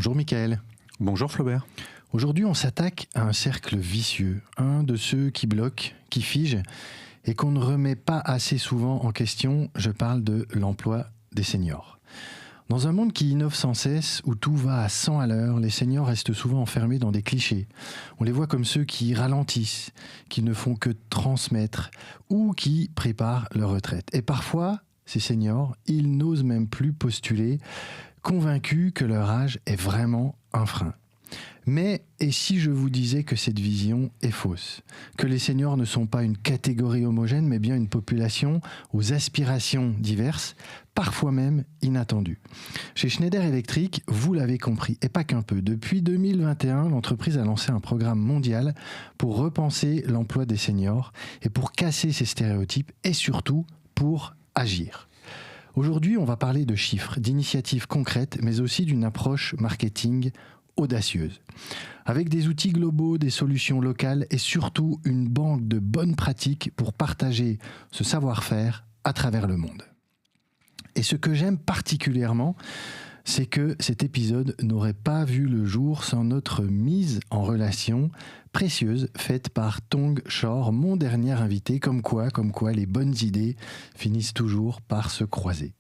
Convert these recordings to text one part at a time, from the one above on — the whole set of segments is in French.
Bonjour Michael. Bonjour Flaubert. Aujourd'hui, on s'attaque à un cercle vicieux, un de ceux qui bloquent, qui figent et qu'on ne remet pas assez souvent en question. Je parle de l'emploi des seniors. Dans un monde qui innove sans cesse, où tout va à 100 à l'heure, les seniors restent souvent enfermés dans des clichés. On les voit comme ceux qui ralentissent, qui ne font que transmettre ou qui préparent leur retraite. Et parfois, ces seniors, ils n'osent même plus postuler, convaincus que leur âge est vraiment un frein. Mais et si je vous disais que cette vision est fausse, que les seniors ne sont pas une catégorie homogène, mais bien une population aux aspirations diverses, parfois même inattendues. Chez Schneider Electric, vous l'avez compris, et pas qu'un peu. Depuis 2021, l'entreprise a lancé un programme mondial pour repenser l'emploi des seniors et pour casser ces stéréotypes et surtout pour agir. Aujourd'hui, on va parler de chiffres, d'initiatives concrètes, mais aussi d'une approche marketing audacieuse. Avec des outils globaux, des solutions locales et surtout une banque de bonnes pratiques pour partager ce savoir-faire à travers le monde. Et ce que j'aime particulièrement, c'est que cet épisode n'aurait pas vu le jour sans notre mise en relation précieuse faite par Tong Shore, mon dernier invité, comme quoi les bonnes idées finissent toujours par se croiser.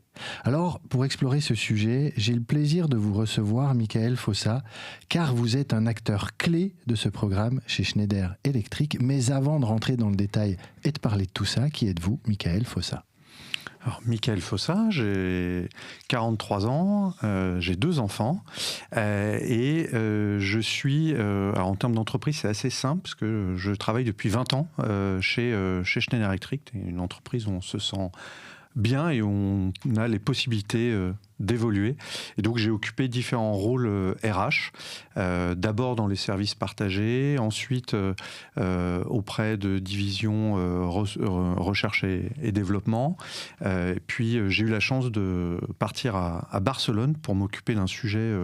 Alors, pour explorer ce sujet, j'ai le plaisir de vous recevoir, Michael Fossa, car vous êtes un acteur clé de ce programme chez Schneider Electric. Mais avant de rentrer dans le détail et de parler de tout ça, qui êtes-vous, Michael Fossa ? Alors, Michael Fossa, j'ai 43 ans, j'ai 2 enfants et je suis, alors en termes d'entreprise, c'est assez simple parce que je travaille depuis 20 ans chez Schneider Electric, une entreprise où on se sent bien et on a les possibilités d'évoluer. Et donc, j'ai occupé différents rôles RH, d'abord dans les services partagés, ensuite auprès de divisions recherche et développement. Puis, j'ai eu la chance de partir à Barcelone pour m'occuper d'un sujet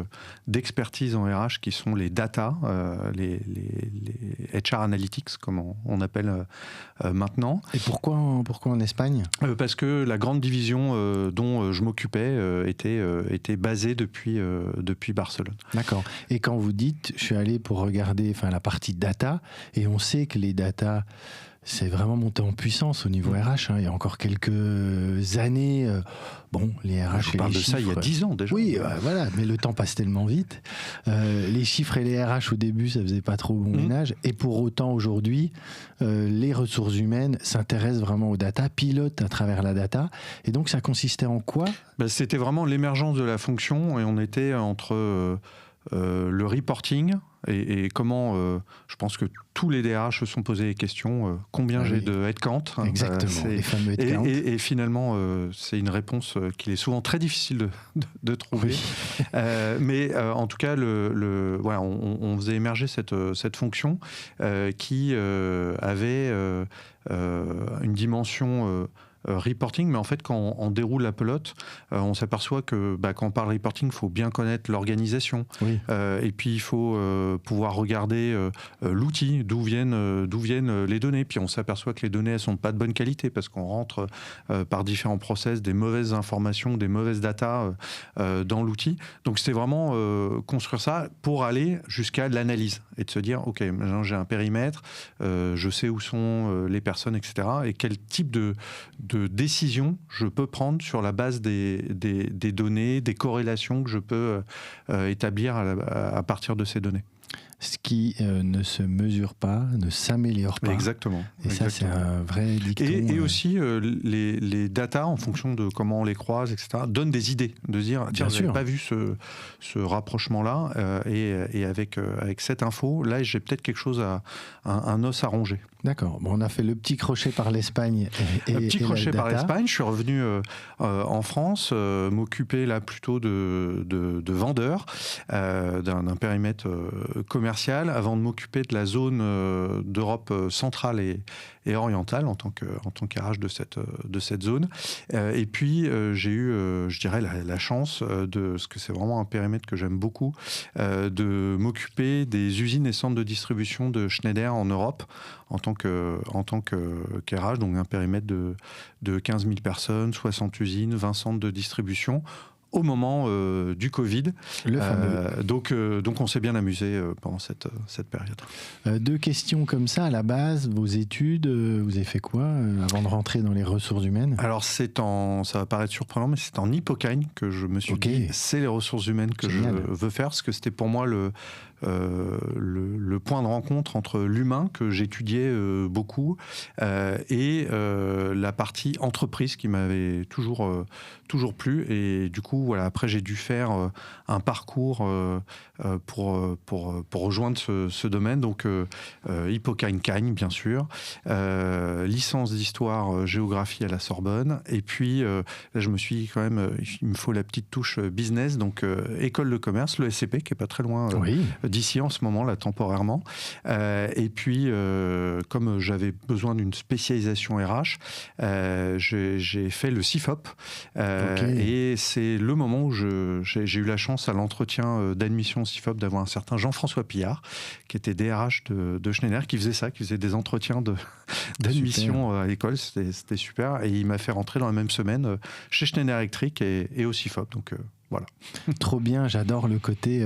d'expertise en RH qui sont les data, les HR Analytics, comme on appelle maintenant. Et pourquoi en Espagne ? Parce que la grande division dont je m'occupais était basée depuis Barcelone. D'accord. Et quand vous dites, je suis allé pour regarder la partie data, et on sait que les data, c'est vraiment monté en puissance au niveau RH. Il y a encore quelques années, les RH Je et parle les de chiffres... ça il y a 10 ans déjà. Oui, voilà, mais le temps passe tellement vite. Les chiffres et les RH au début, ça faisait pas trop bon ménage. Et pour autant, aujourd'hui, les ressources humaines s'intéressent vraiment aux data, pilotent à travers la data. Et donc, ça consistait en quoi ? C'était vraiment l'émergence de la fonction et on était entre le reporting et comment, je pense que tous les DRH se sont posé des questions, combien j'ai de headcount. Exactement, les fameux headcount. Et finalement, c'est une réponse qu'il est souvent très difficile de trouver. Oui. Mais en tout cas, on faisait émerger cette fonction qui avait une dimension... reporting, mais en fait, quand on déroule la pelote, on s'aperçoit que quand on parle reporting, il faut bien connaître l'organisation. Oui. Et puis, il faut pouvoir regarder l'outil, d'où viennent les données. Puis, on s'aperçoit que les données, elles ne sont pas de bonne qualité parce qu'on rentre par différents process des mauvaises informations, des mauvaises datas dans l'outil. Donc, c'était vraiment construire ça pour aller jusqu'à l'analyse et de se dire, OK, maintenant, j'ai un périmètre, je sais où sont les personnes, etc. Et quel type de décision je peux prendre sur la base des données, des corrélations que je peux établir à partir de ces données. Ce qui ne se mesure pas, ne s'améliore pas. Exactement. Et ça, c'est un vrai dicton. Et aussi, les data, en fonction de comment on les croise, etc., donnent des idées. De dire, tiens, je n'avais pas vu ce rapprochement-là, et avec cette info, là, j'ai peut-être quelque chose, un os à ronger. D'accord. On a fait le petit crochet par l'Espagne. Par l'Espagne. Je suis revenu en France, m'occuper là plutôt de vendeurs, d'un périmètre commercial, avant de m'occuper de la zone d'Europe centrale et orientale en tant qu'RH de cette zone. Et puis j'ai eu, je dirais, la chance parce que c'est vraiment un périmètre que j'aime beaucoup, de m'occuper des usines et centres de distribution de Schneider en Europe en tant qu'RH, donc un périmètre de 15 000 personnes, 60 usines, 20 centres de distribution, au moment du Covid. Le fameux. Donc on s'est bien amusé pendant cette période. 2 questions comme ça à la base. Vos études, vous avez fait quoi avant de rentrer dans les ressources humaines? Alors ça va paraître surprenant, mais c'est en Hippocagne que je me suis dit, c'est les ressources humaines que Génial. je veux faire, parce que c'était pour moi le point de rencontre entre l'humain que j'étudiais beaucoup et la partie entreprise qui m'avait toujours plu. Et du coup, voilà, après j'ai dû faire un parcours pour rejoindre ce domaine. Donc Hippocagne, bien sûr, licence d'histoire géographie à la Sorbonne. Et puis là, je me suis dit quand même, il me faut la petite touche business, donc école de commerce, le SCP, qui est pas très loin d'ici en ce moment, là, temporairement. Et puis, comme j'avais besoin d'une spécialisation RH, j'ai fait le CIFOP. Et c'est le moment où j'ai eu la chance à l'entretien d'admission au CIFOP d'avoir un certain Jean-François Pillard, qui était DRH de Schneider, qui faisait des entretiens d'admission à l'école. C'était super. Et il m'a fait rentrer dans la même semaine chez Schneider Electric et au CIFOP. Donc, voilà. Trop bien, j'adore le côté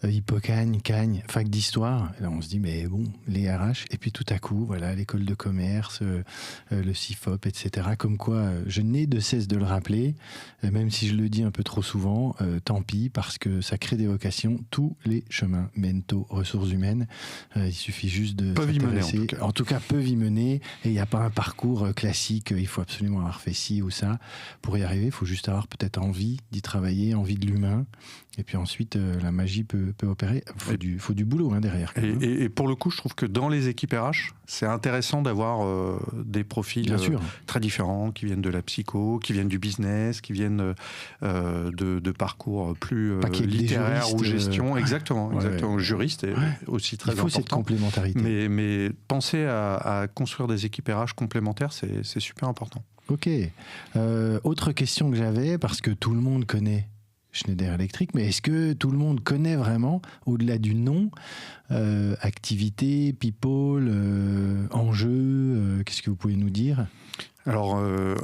Hippocagne, Cagne, fac d'histoire. Et là, on se dit, mais bon, les RH. Et puis tout à coup, voilà, l'école de commerce, le CIFOP, etc. Comme quoi, je n'ai de cesse de le rappeler, même si je le dis un peu trop souvent, tant pis, parce que ça crée des vocations. Tous les chemins mènent aux ressources humaines. Il suffit juste de s'intéresser. En tout cas, peuvent y mener. Et il n'y a pas un parcours classique. Il faut absolument avoir fait ci ou ça. Pour y arriver, il faut juste avoir peut-être envie d'y travailler, envie de l'humain, et puis ensuite la magie peut opérer. Il faut du boulot derrière. Et pour le coup, je trouve que dans les équipes RH, c'est intéressant d'avoir des profils très différents, qui viennent de la psycho, qui viennent du business, qui viennent de parcours plus littéraires ou gestion. Exactement. Juriste est aussi très important. Il faut cette complémentarité. Mais penser à construire des équipes RH complémentaires, c'est super important. Ok. Autre question que j'avais, parce que tout le monde connaît Schneider Electric, mais est-ce que tout le monde connaît vraiment, au-delà du nom, activité, people, enjeux, qu'est-ce que vous pouvez nous dire ? Alors,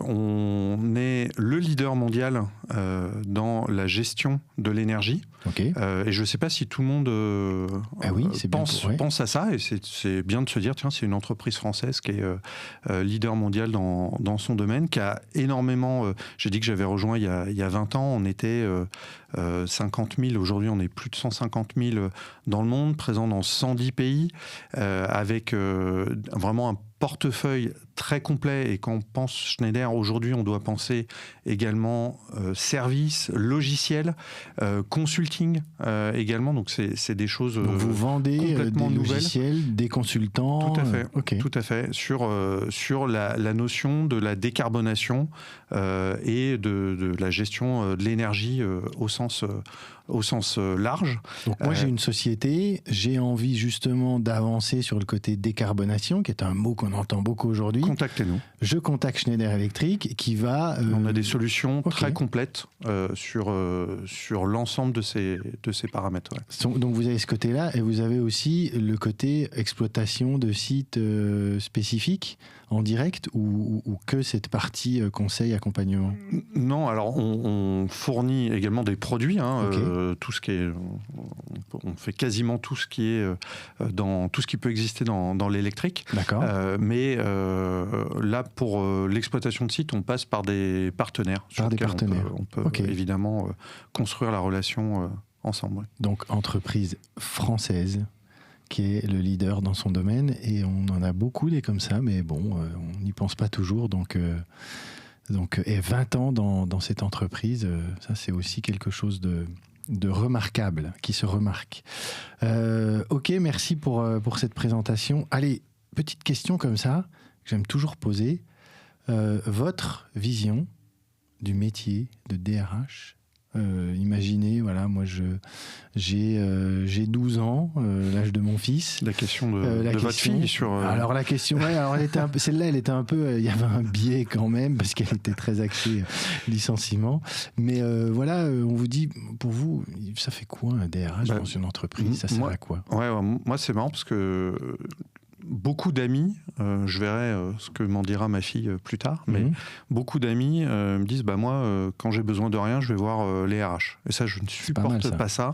on est le leader mondial dans la gestion de l'énergie. Et je ne sais pas si tout le monde pense à ça. Et c'est bien de se dire, tiens, c'est une entreprise française qui est leader mondial dans son domaine, qui a énormément... j'ai dit que j'avais rejoint il y a 20 ans, on était 50 000. Aujourd'hui, on est plus de 150 000 dans le monde, présents dans 110 pays, avec vraiment un portefeuille très complet. Et quand on pense Schneider, aujourd'hui, on doit penser également services, logiciels, consulting également. Donc, c'est des choses donc vous vendez complètement des nouvelles. Logiciels, des consultants. Tout à fait. Tout à fait. Sur la notion de la décarbonation et de la gestion de l'énergie au sens large. Donc moi j'ai une société, j'ai envie justement d'avancer sur le côté décarbonation, qui est un mot qu'on entend beaucoup aujourd'hui. Contactez-nous. Je contacte Schneider Electric qui va... On a des solutions très complètes sur l'ensemble de ces paramètres. Donc vous avez ce côté-là, et vous avez aussi le côté exploitation de sites spécifiques en direct, ou que cette partie conseil, accompagnement? Non, alors on fournit également des produits, tout ce qui est, on fait quasiment tout ce qui est dans tout ce qui peut exister dans l'électrique. D'accord. Mais là, pour l'exploitation de sites, on passe par des partenaires. On peut évidemment construire la relation ensemble. Oui. Donc entreprise française qui est le leader dans son domaine, et on en a beaucoup des comme ça, mais bon, on n'y pense pas toujours. Donc, et 20 ans dans cette entreprise, ça c'est aussi quelque chose de remarquable, qui se remarque. Ok, merci pour cette présentation. Allez, petite question comme ça, que j'aime toujours poser. Votre vision du métier de DRH, imaginez, voilà, moi j'ai 12 ans, l'âge de mon fils. La question de votre fille sur... Alors la question, alors elle était un peu, celle-là, elle était un peu, il y avait un biais quand même, parce qu'elle était très axée licenciement. Mais voilà, on vous dit, pour vous, ça fait quoi un DRH dans une entreprise? Ça sert à quoi? Moi c'est marrant parce que beaucoup d'amis, je verrai ce que m'en dira ma fille plus tard, mais beaucoup d'amis me disent moi, quand j'ai besoin de rien, je vais voir les RH. Et ça, je ne supporte pas ça.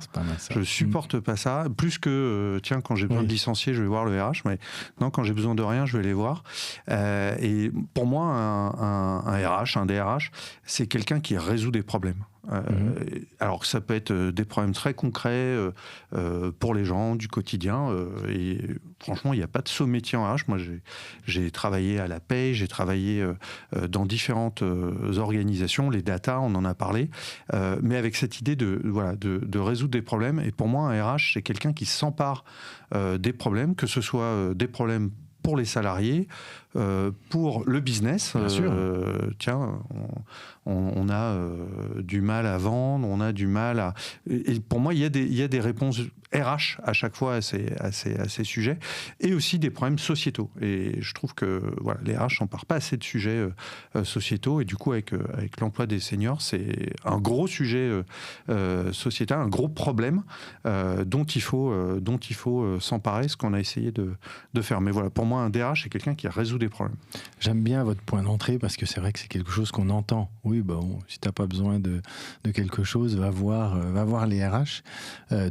Je supporte pas ça. Plus que, quand j'ai besoin de licencier, je vais voir le RH, mais non, quand j'ai besoin de rien, je vais les voir. Et pour moi, un RH, un DRH, c'est quelqu'un qui résout des problèmes. Alors que ça peut être des problèmes très concrets pour les gens du quotidien, et franchement il n'y a pas de saut métier en RH. Moi j'ai travaillé à la paye, j'ai travaillé dans différentes organisations, les data on en a parlé, mais avec cette idée de résoudre des problèmes. Et pour moi un RH c'est quelqu'un qui s'empare des problèmes, que ce soit des problèmes pour les salariés, pour le business. Bien sûr. On a du mal à vendre, on a du mal à... Et pour moi, il y a des réponses RH à chaque fois à ces sujets, et aussi des problèmes sociétaux. Et je trouve que les RH n'emparent pas assez de sujets sociétaux, et du coup, avec l'emploi des seniors, c'est un gros sujet sociétal, un gros problème dont il faut s'emparer, ce qu'on a essayé de faire. Mais voilà, pour moi, un DRH, c'est quelqu'un qui résout des problèmes. J'aime bien votre point d'entrée, parce que c'est vrai que c'est quelque chose qu'on entend. Oui, si tu n'as pas besoin de quelque chose, va voir les RH.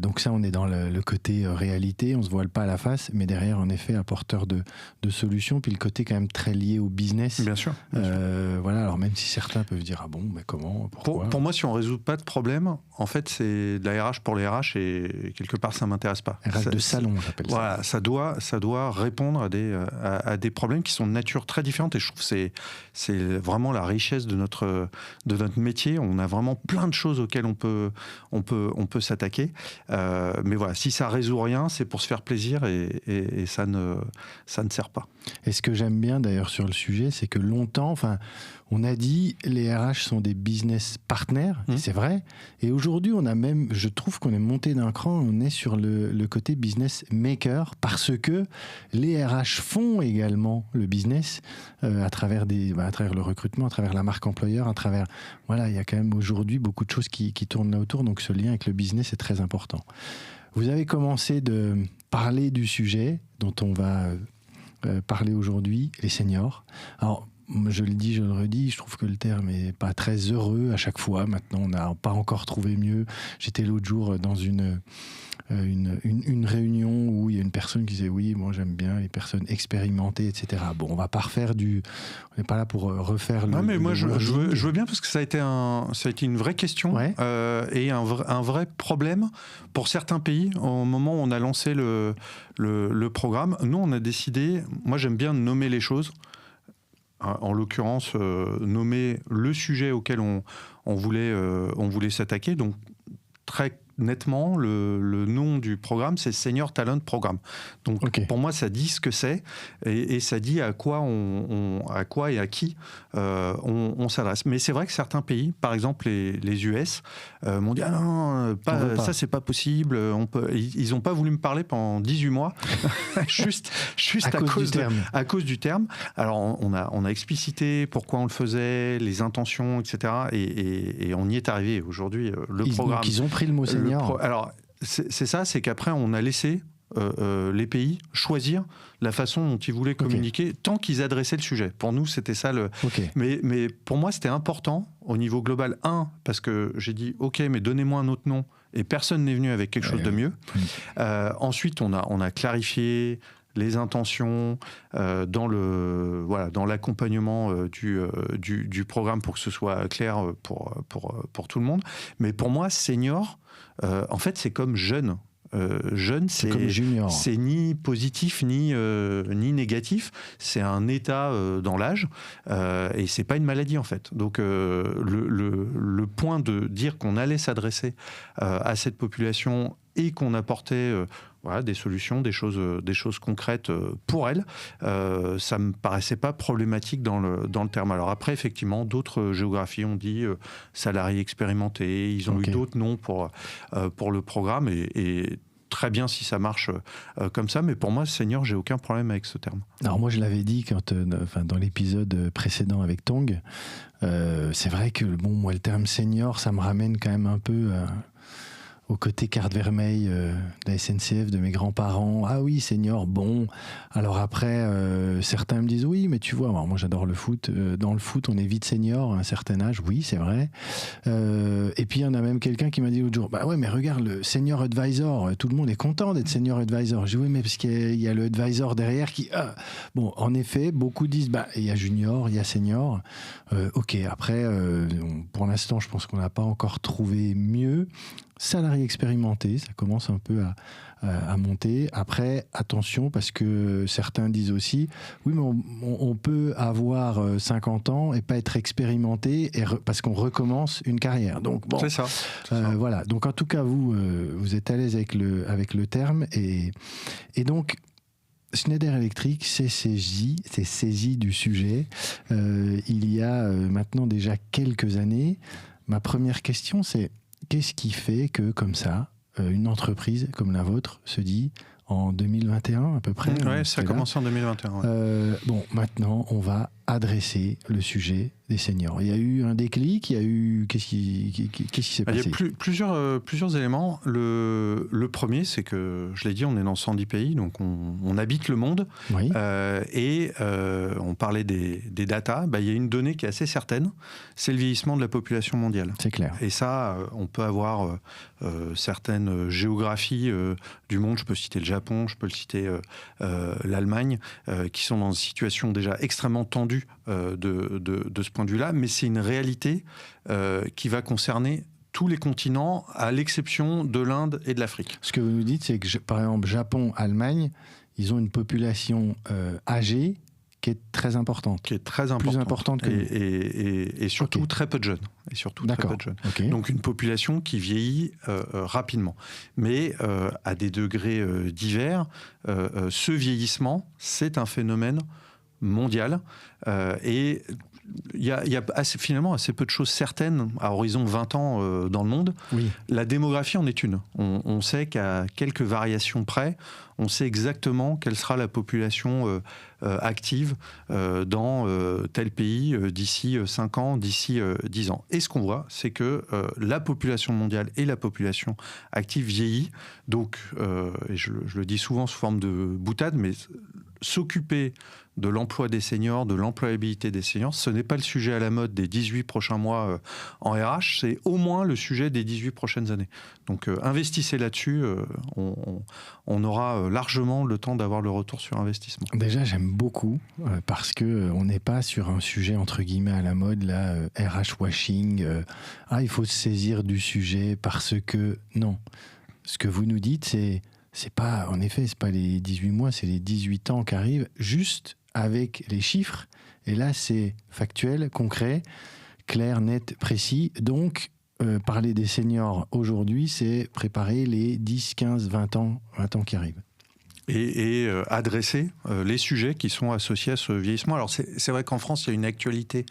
Donc ça, on est dans le côté réalité, on ne se voile pas à la face, mais derrière, en effet, apporteur de solutions, puis le côté quand même très lié au business. Bien sûr. Alors même si certains peuvent dire, mais comment, pourquoi pour moi, si on ne résout pas de problème, en fait, c'est de la RH pour les RH, et quelque part, ça ne m'intéresse pas. RH de salon, j'appelle ça. Voilà, ça doit répondre à des problèmes qui sont de nature très différente, et je trouve que c'est vraiment la richesse de notre métier. On a vraiment plein de choses auxquelles on peut s'attaquer, mais voilà, si ça résout rien, c'est pour se faire plaisir, et ça ne sert pas. Et ce que j'aime bien d'ailleurs sur le sujet, c'est que longtemps, on a dit les RH sont des business partners, et c'est vrai. Et aujourd'hui, je trouve qu'on est monté d'un cran, on est sur le côté business maker, parce que les RH font également le business à travers le recrutement, à travers la marque employeur, il y a quand même aujourd'hui beaucoup de choses qui tournent là autour, donc ce lien avec le business est très important. Vous avez commencé de parler du sujet dont on va parler aujourd'hui, les seniors. Alors, je le dis, je le redis, je trouve que le terme n'est pas très heureux à chaque fois. Maintenant, on n'a pas encore trouvé mieux. J'étais l'autre jour dans une réunion où il y a une personne qui disait oui, moi j'aime bien les personnes expérimentées, etc. Bon, on va pas refaire on n'est pas là pour refaire le... Non, mais moi je veux bien, parce que ça a été une vraie question, et un vrai problème pour certains pays. Au moment où on a lancé le programme, nous on a décidé, moi j'aime bien nommer les choses, en l'occurrence nommer le sujet auquel on voulait s'attaquer. Donc très nettement, le nom du programme, c'est Senior Talent Programme. Donc pour moi, ça dit ce que c'est, et ça dit à quoi et à qui on s'adresse. Mais c'est vrai que certains pays, par exemple les US, m'ont dit non, ça c'est pas possible. Ils n'ont pas voulu me parler pendant 18 mois, juste à cause du terme. Alors on a explicité pourquoi on le faisait, les intentions, etc. Et on y est arrivé. Aujourd'hui, programme. Donc ils ont pris le mot senior. Alors, c'est ça, c'est qu'après, on a laissé les pays choisir la façon dont ils voulaient communiquer, tant qu'ils adressaient le sujet. Pour nous, c'était ça mais pour moi, c'était important au niveau global. Parce que j'ai dit, mais donnez-moi un autre nom, et personne n'est venu avec quelque chose de mieux. Ensuite, on a clarifié les intentions dans l'accompagnement du programme, pour que ce soit clair pour tout le monde. Mais pour moi, senior, en fait, c'est comme jeune. Jeune, c'est comme junior. C'est ni positif ni négatif. C'est un état dans l'âge, et c'est pas une maladie en fait. Donc le point de dire qu'on allait s'adresser à cette population et qu'on apportait des solutions, des choses concrètes pour elle, ça me paraissait pas problématique dans le terme. Alors après, effectivement, d'autres géographies ont dit salariés expérimentés, ils ont eu d'autres noms pour le programme, et très bien si ça marche comme ça, mais pour moi, senior, j'ai aucun problème avec ce terme. Alors moi, je l'avais dit dans l'épisode précédent avec Tong, c'est vrai que moi, le terme senior, ça me ramène quand même un peu au côté carte vermeille de la SNCF de mes grands-parents. Ah oui, senior, bon. Alors après, certains me disent oui, mais tu vois, alors moi j'adore le foot. Dans le foot, on est vite senior à un certain âge. Oui, c'est vrai. Et puis il y en a même quelqu'un qui m'a dit l'autre jour, bah ouais, mais regarde le senior advisor. Tout le monde est content d'être senior advisor. Je dis oui, mais parce qu'il y a le advisor derrière qui. Bon, en effet, beaucoup disent, bah il y a junior, il y a senior. Ok, après, pour l'instant, je pense qu'on n'a pas encore trouvé mieux. Salarié expérimenté, ça commence un peu à monter. Après, attention, parce que certains disent aussi, oui, mais on peut avoir 50 ans et pas être expérimenté parce qu'on recommence une carrière. Donc, bon, c'est ça. Voilà. Donc, en tout cas, vous êtes à l'aise avec le terme. Et donc, Schneider Electric s'est saisi du sujet il y a maintenant déjà quelques années. Ma première question, c'est qu'est-ce qui fait que, comme ça, une entreprise comme la vôtre se dit, en 2021 à peu près... Oui, ça a commencé en 2021. Ouais. Bon, maintenant, on va adresser le sujet des seniors. Il y a eu un déclic, il y a eu... Qu'est-ce qui s'est passé ? Il y a plusieurs éléments. Le premier, c'est que, je l'ai dit, on est dans 110 pays, donc on habite le monde. Oui. On parlait des datas. Il y a une donnée qui est assez certaine, c'est le vieillissement de la population mondiale. C'est clair. Et ça, on peut avoir certaines géographies du monde. Je peux citer le Japon, je peux le citer l'Allemagne, qui sont dans une situation déjà extrêmement tendue de ce point de vue-là. Mais c'est une réalité qui va concerner tous les continents, à l'exception de l'Inde et de l'Afrique. Ce que vous nous dites, c'est que, par exemple, Japon, Allemagne, ils ont une population âgée qui est très importante. Qui est très importante. Plus importante que nous. Et surtout très peu de jeunes. Et surtout très peu de jeunes. Okay. Donc une population qui vieillit rapidement. Mais à des degrés divers, ce vieillissement, c'est un phénomène mondial. Et il y a finalement assez peu de choses certaines à horizon 20 ans dans le monde. Oui. La démographie en est une. On sait qu'à quelques variations près, on sait exactement quelle sera la population active dans tel pays d'ici 5 ans, d'ici 10 ans. Et ce qu'on voit, c'est que la population mondiale et la population active vieillit. Donc, et je le dis souvent sous forme de boutade, mais s'occuper de l'emploi des seniors, de l'employabilité des seniors, ce n'est pas le sujet à la mode des 18 prochains mois en RH, c'est au moins le sujet des 18 prochaines années. Donc investissez là-dessus, on aura largement le temps d'avoir le retour sur investissement. Déjà, j'aime beaucoup parce qu'on n'est pas sur un sujet entre guillemets à la mode, là, RH washing, il faut se saisir du sujet parce que... Non, ce que vous nous dites, c'est pas, en effet, c'est pas les 18 mois, c'est les 18 ans qui arrivent, juste avec les chiffres. Et là, c'est factuel, concret, clair, net, précis. Donc, parler des seniors aujourd'hui, c'est préparer les 10, 15, 20 ans qui arrivent. Et adresser les sujets qui sont associés à ce vieillissement. Alors, c'est vrai qu'en France, il y a une actualité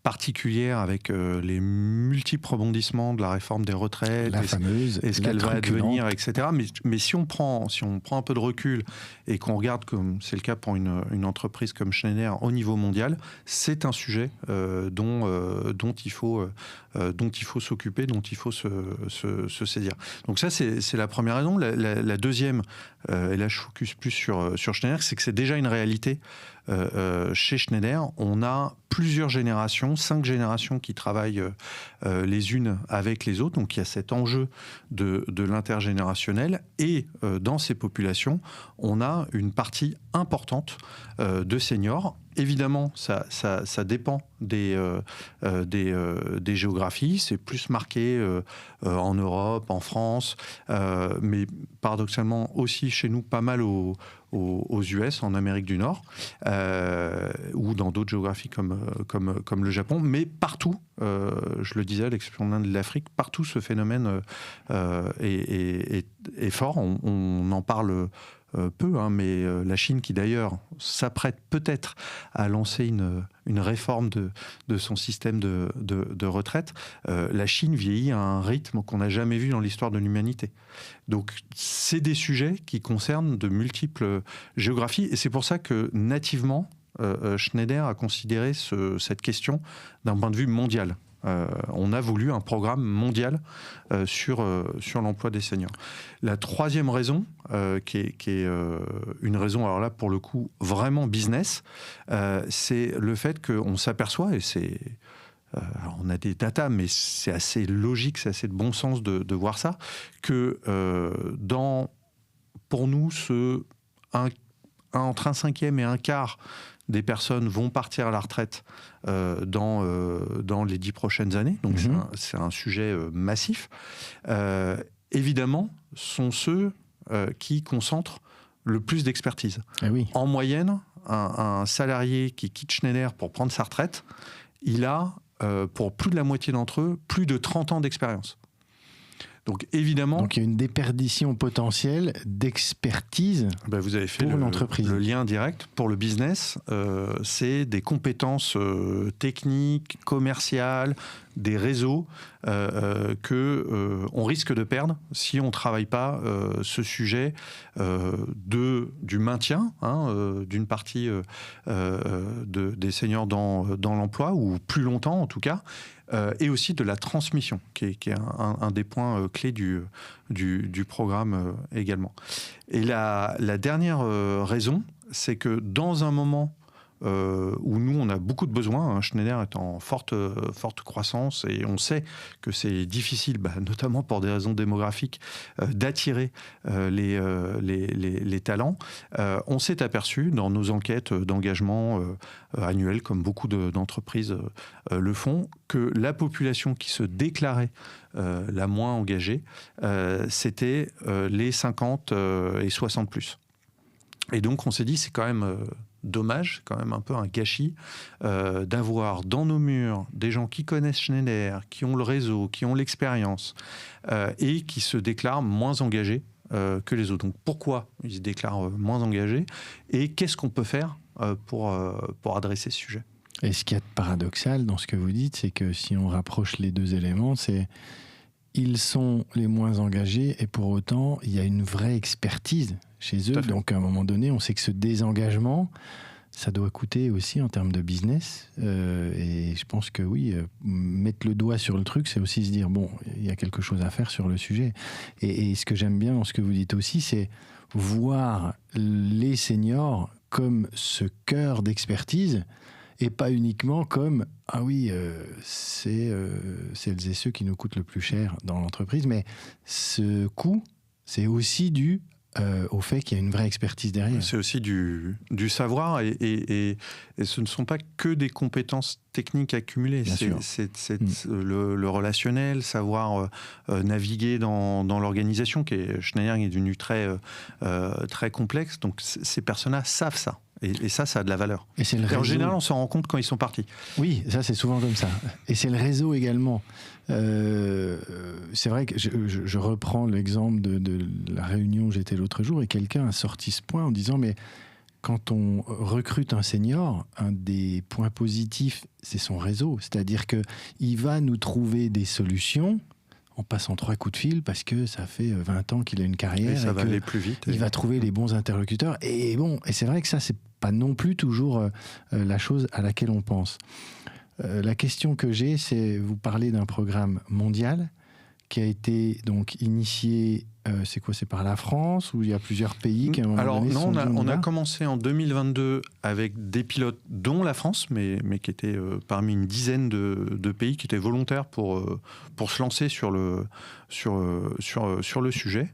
particulière avec les multiples rebondissements de la réforme des retraites, la fameuse, est-ce qu'elle va advenir, etc. Mais si on prend un peu de recul et qu'on regarde, comme c'est le cas pour une entreprise comme Schneider au niveau mondial, c'est un sujet dont il faut s'occuper, dont il faut se saisir. Donc ça, c'est la première raison. La deuxième, et là je focus plus sur Schneider, c'est que c'est déjà une réalité. Chez Schneider, on a plusieurs générations, 5 générations qui travaillent les unes avec les autres. Donc il y a cet enjeu de l'intergénérationnel. Et dans ces populations, on a une partie importante de seniors. Évidemment, ça dépend des géographies. C'est plus marqué en Europe, en France, mais paradoxalement aussi chez nous pas mal aux US, en Amérique du Nord, ou dans d'autres géographies comme le Japon. Mais partout, je le disais, à l'exception de l'Inde et de l'Afrique, partout ce phénomène est fort. On en parle peu, mais la Chine, qui d'ailleurs s'apprête peut-être à lancer une réforme de son système de retraite, la Chine vieillit à un rythme qu'on n'a jamais vu dans l'histoire de l'humanité. Donc c'est des sujets qui concernent de multiples géographies, et c'est pour ça que nativement, Schneider a considéré cette question d'un point de vue mondial. On a voulu un programme mondial sur l'emploi des seniors. La troisième raison, qui est une raison, alors là, pour le coup, vraiment business, c'est le fait qu'on s'aperçoit, et c'est... alors on a des datas, mais c'est assez logique, c'est assez de bon sens de voir ça, que pour nous, entre un cinquième et un quart des personnes vont partir à la retraite dans les 10 prochaines années. Donc c'est un sujet massif. Évidemment, sont ceux qui concentrent le plus d'expertise. Ah oui. En moyenne, un salarié qui quitte Schneider pour prendre sa retraite, il a, pour plus de la moitié d'entre eux, plus de 30 ans d'expérience. Donc évidemment... Donc il y a une déperdition potentielle d'expertise vous avez fait pour l'entreprise. Le lien direct pour le business, c'est des compétences techniques, commerciales, des réseaux qu'on risque de perdre si on ne travaille pas ce sujet du maintien d'une partie des seniors dans l'emploi, ou plus longtemps en tout cas, et aussi de la transmission, qui est un des points clés du programme également. Et la dernière raison, c'est que dans un moment où nous, on a beaucoup de besoins, Schneider est en forte croissance, et on sait que c'est difficile, notamment pour des raisons démographiques, d'attirer les talents. On s'est aperçu dans nos enquêtes d'engagement annuelles, comme beaucoup d'entreprises le font, que la population qui se déclarait la moins engagée, c'était les 50 et 60 plus. Et donc on s'est dit, c'est quand même... dommage, quand même un peu un gâchis, d'avoir dans nos murs des gens qui connaissent Schneider, qui ont le réseau, qui ont l'expérience, et qui se déclarent moins engagés que les autres. Donc pourquoi ils se déclarent moins engagés, et qu'est-ce qu'on peut faire pour adresser ce sujet? Et ce qu'il y a de paradoxal dans ce que vous dites, c'est que si on rapproche les deux éléments, c'est ils sont les moins engagés, et pour autant, il y a une vraie expertise chez eux. Donc, à un moment donné, on sait que ce désengagement, ça doit coûter aussi en termes de business. Et je pense que oui, mettre le doigt sur le truc, c'est aussi se dire, bon, il y a quelque chose à faire sur le sujet. Et ce que j'aime bien dans ce que vous dites aussi, c'est voir les seniors comme ce cœur d'expertise, et pas uniquement comme « Ah oui, c'est celles et ceux qui nous coûtent le plus cher dans l'entreprise ». Mais ce coût, c'est aussi dû au fait qu'il y a une vraie expertise derrière. C'est aussi du savoir, et ce ne sont pas que des compétences techniques accumulées. C'est le relationnel, savoir naviguer dans l'organisation, Schneider est devenu très complexe. Donc ces personnes-là savent ça. Et ça a de la valeur. Et en général, on s'en rend compte quand ils sont partis. Oui, ça c'est souvent comme ça. Et c'est le réseau également. C'est vrai que je reprends l'exemple de la réunion où j'étais l'autre jour, et quelqu'un a sorti ce point en disant, mais quand on recrute un senior, un des points positifs, c'est son réseau. C'est-à-dire qu'il va nous trouver des solutions en passant 3 coups de fil, parce que ça fait 20 ans qu'il a une carrière. Et ça va aller plus vite. Il va trouver les bons interlocuteurs. Et c'est vrai que ça, c'est pas non plus toujours la chose à laquelle on pense. La question que j'ai, c'est, vous parlez d'un programme mondial qui a été donc initié, c'est par la France, ou il y a plusieurs pays qui, à un moment Alors donné, non, on a là commencé en 2022 avec des pilotes, dont la France, mais qui étaient parmi une dizaine de pays qui étaient volontaires pour se lancer sur le sujet.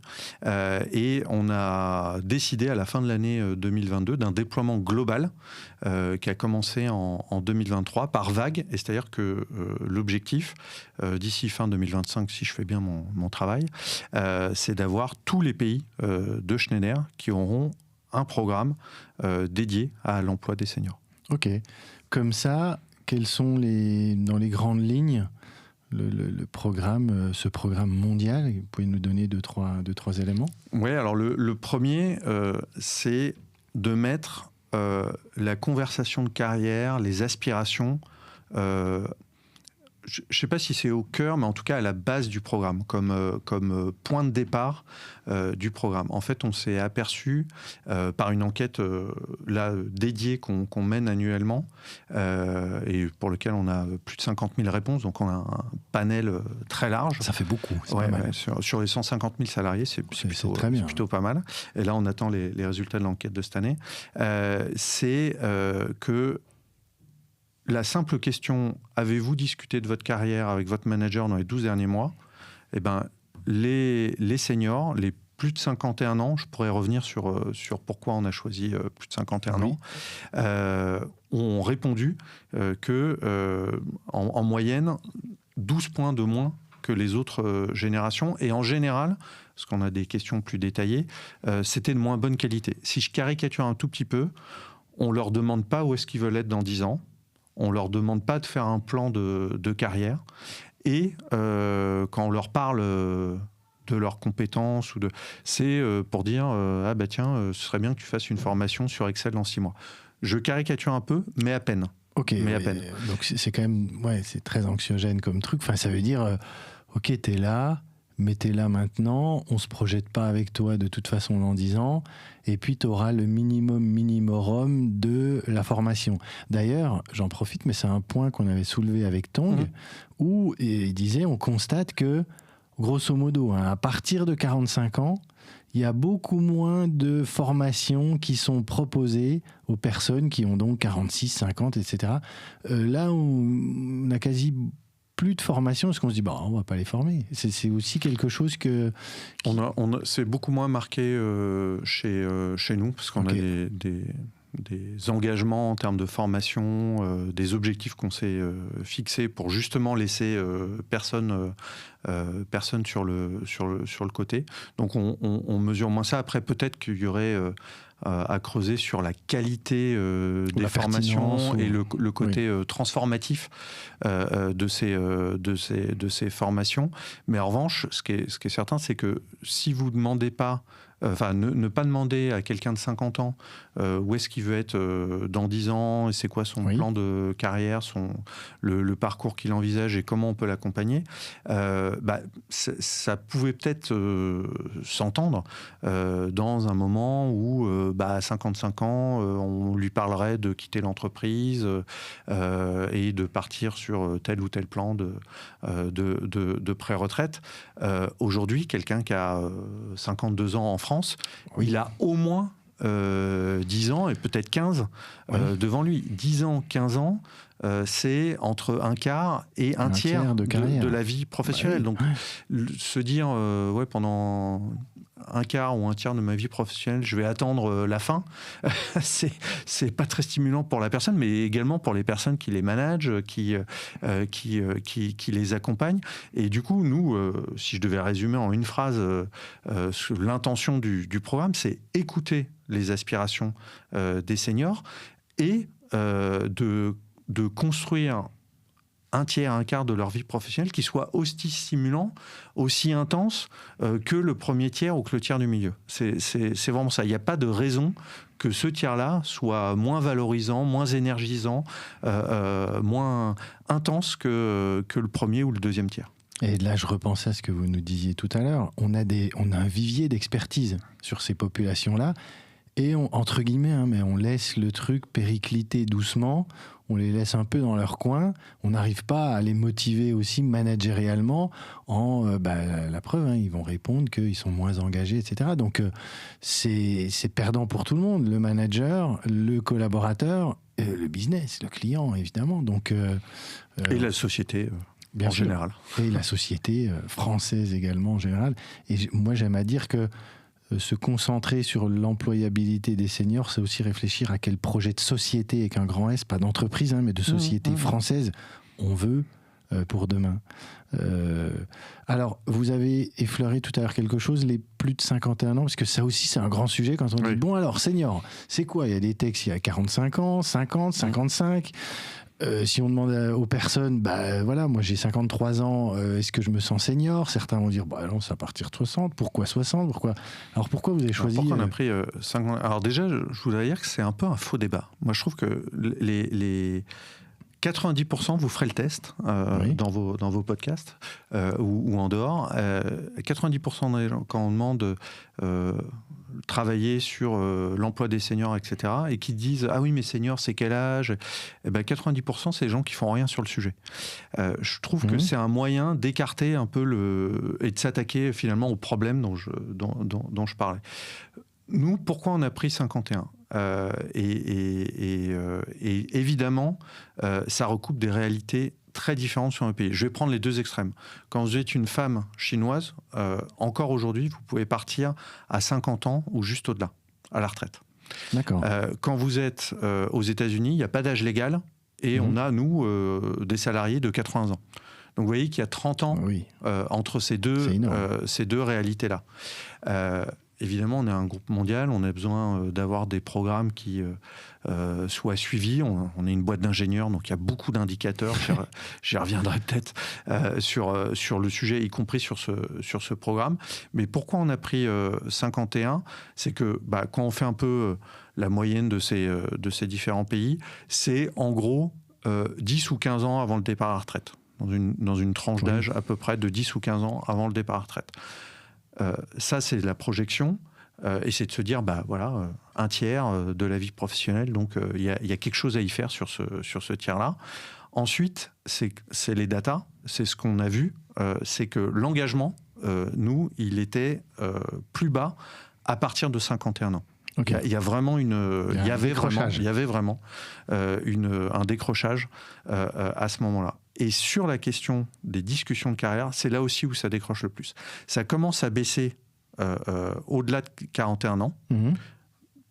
Et on a décidé à la fin de l'année 2022 d'un déploiement global qui a commencé en 2023 par vague. Et c'est-à-dire que l'objectif, d'ici fin 2025, si je fais bien mon travail, c'est d'avoir tous les pays de Schneider qui auront un programme dédié à l'emploi des seniors. Ok. Comme ça, quels sont dans les grandes lignes le programme, ce programme mondial? Vous pouvez nous donner deux, trois éléments? Oui, alors le premier, c'est de mettre la conversation de carrière, les aspirations je ne sais pas si c'est au cœur, mais en tout cas à la base du programme, comme point de départ du programme. En fait, on s'est aperçu par une enquête dédiée qu'on mène annuellement et pour lequel on a plus de 50 000 réponses, donc on a un panel très large. Ça fait beaucoup. Ouais, sur les 150 000 salariés, c'est plutôt pas mal. Et là, on attend les résultats de l'enquête de cette année. C'est que la simple question « Avez-vous discuté de votre carrière avec votre manager dans les 12 derniers mois ?» Eh ben, les seniors, les plus de 51 ans, je pourrais revenir sur pourquoi on a choisi plus de 51 ans, ont répondu en moyenne 12 points de moins que les autres générations. Et en général, parce qu'on a des questions plus détaillées, c'était de moins bonne qualité. Si je caricature un tout petit peu, on ne leur demande pas où est-ce qu'ils veulent être dans 10 ans. On ne leur demande pas de faire un plan de carrière. Et quand on leur parle de leurs compétences, c'est pour dire ah bah tiens, ce serait bien que tu fasses une formation sur Excel dans 6 mois. Je caricature un peu, mais à peine. Ok, mais à peine. Donc c'est quand même c'est très anxiogène comme truc. Enfin, ça veut dire ok, t'es là, mais t'es là maintenant, on se projette pas avec toi de toute façon dans 10 ans, et puis tu auras le minimum de la formation. D'ailleurs, j'en profite, mais c'est un point qu'on avait soulevé avec Tong, où il disait, on constate que, grosso modo, à partir de 45 ans, il y a beaucoup moins de formations qui sont proposées aux personnes qui ont donc 46, 50, etc. Là, on a quasi plus de formation, parce qu'on se dit, on va pas les former. C'est aussi quelque chose que... C'est beaucoup moins marqué chez nous, parce qu'on a des engagements en termes de formation, des objectifs qu'on s'est fixés pour justement laisser personne sur le côté. Donc on mesure moins ça. Après, peut-être qu'il y aurait à creuser sur la qualité des formations et le côté transformatif de ces formations. Mais en revanche, ce qui est certain, c'est que si vous ne demandez pas, ne pas demander à quelqu'un de 50 ans où est-ce qu'il veut être dans 10 ans, et c'est quoi son plan de carrière, le parcours qu'il envisage et comment on peut l'accompagner, ça pouvait peut-être s'entendre dans un moment où à 55 ans, on lui parlerait de quitter l'entreprise et de partir sur tel ou tel plan de pré-retraite. Aujourd'hui, quelqu'un qui a 52 ans en France, il a au moins 10 ans et peut-être 15 devant lui. 10 ans, 15 ans, c'est entre un quart et un tiers de la vie professionnelle. Donc, se dire, pendant un quart ou un tiers de ma vie professionnelle, je vais attendre la fin, c'est pas très stimulant pour la personne, mais également pour les personnes qui les managent, qui les accompagnent. Et du coup, nous, si je devais résumer en une phrase l'intention du programme, c'est écouter les aspirations des seniors et de construire un tiers, un quart de leur vie professionnelle qui soit aussi stimulant, aussi intense que le premier tiers ou que le tiers du milieu. C'est vraiment ça. Il n'y a pas de raison que ce tiers-là soit moins valorisant, moins énergisant, moins intense que le premier ou le deuxième tiers. Et là, je repensais à ce que vous nous disiez tout à l'heure. On a un vivier d'expertise sur ces populations-là. Et entre guillemets, mais on laisse le truc péricliter doucement, on les laisse un peu dans leur coin, on n'arrive pas à les motiver aussi managérialement la preuve, ils vont répondre qu'ils sont moins engagés, etc. Donc c'est perdant pour tout le monde, le manager, le collaborateur, le business, le client évidemment. Donc, et la société bien en sûr, général. Et la société française également en général. Et moi j'aime à dire que se concentrer sur l'employabilité des seniors, c'est aussi réfléchir à quel projet de société, avec un grand S, pas d'entreprise, mais de société française, on veut pour demain. Alors, vous avez effleuré tout à l'heure quelque chose, les plus de 51 ans, parce que ça aussi, c'est un grand sujet quand on dit, bon alors, senior, c'est quoi ? Il y a des textes, il y a 45 ans, 50, 55... si on demande aux personnes, moi j'ai 53 ans, est-ce que je me sens senior ? Certains vont dire, non, c'est à partir de 60. Pourquoi 60 ? Alors pourquoi vous avez choisi... Pourquoi on a pris 50 ? Alors déjà, je voudrais dire que c'est un peu un faux débat. Moi je trouve que les 90%, vous ferez le test Oui. dans vos podcasts ou en dehors. 90% des gens, quand on demande travailler sur l'emploi des seniors, etc., et qui disent « Ah oui, mais seniors, c'est quel âge ?» 90%, c'est les gens qui font rien sur le sujet. Je trouve que c'est un moyen d'écarter un peu et de s'attaquer finalement au problème dont je parlais. Nous, pourquoi on a pris 51 ? Et évidemment, ça recoupe des réalités très différentes sur un pays. Je vais prendre les deux extrêmes. Quand vous êtes une femme chinoise, encore aujourd'hui, vous pouvez partir à 50 ans ou juste au-delà, à la retraite. D'accord. Quand vous êtes aux États-Unis, il n'y a pas d'âge légal et on a, nous, des salariés de 80 ans. Donc vous voyez qu'il y a 30 ans entre ces deux réalités-là. Évidemment, on est un groupe mondial, on a besoin d'avoir des programmes qui soient suivis. On est une boîte d'ingénieurs, donc il y a beaucoup d'indicateurs. J'y reviendrai peut-être sur le sujet, y compris sur ce programme. Mais pourquoi on a pris 51 ? C'est que quand on fait un peu la moyenne de ces différents pays, c'est en gros 10 ou 15 ans avant le départ à la retraite. Dans une tranche d'âge à peu près de 10 ou 15 ans avant le départ à la retraite. Ça, c'est la projection, et c'est de se dire, un tiers de la vie professionnelle, donc il y a quelque chose à y faire sur ce tiers-là. Ensuite, c'est les datas, c'est ce qu'on a vu, c'est que l'engagement, nous, il était plus bas à partir de 51 ans. Okay. Il y avait vraiment un décrochage à ce moment-là. Et sur la question des discussions de carrière, c'est là aussi où ça décroche le plus. Ça commence à baisser au-delà de 41 ans,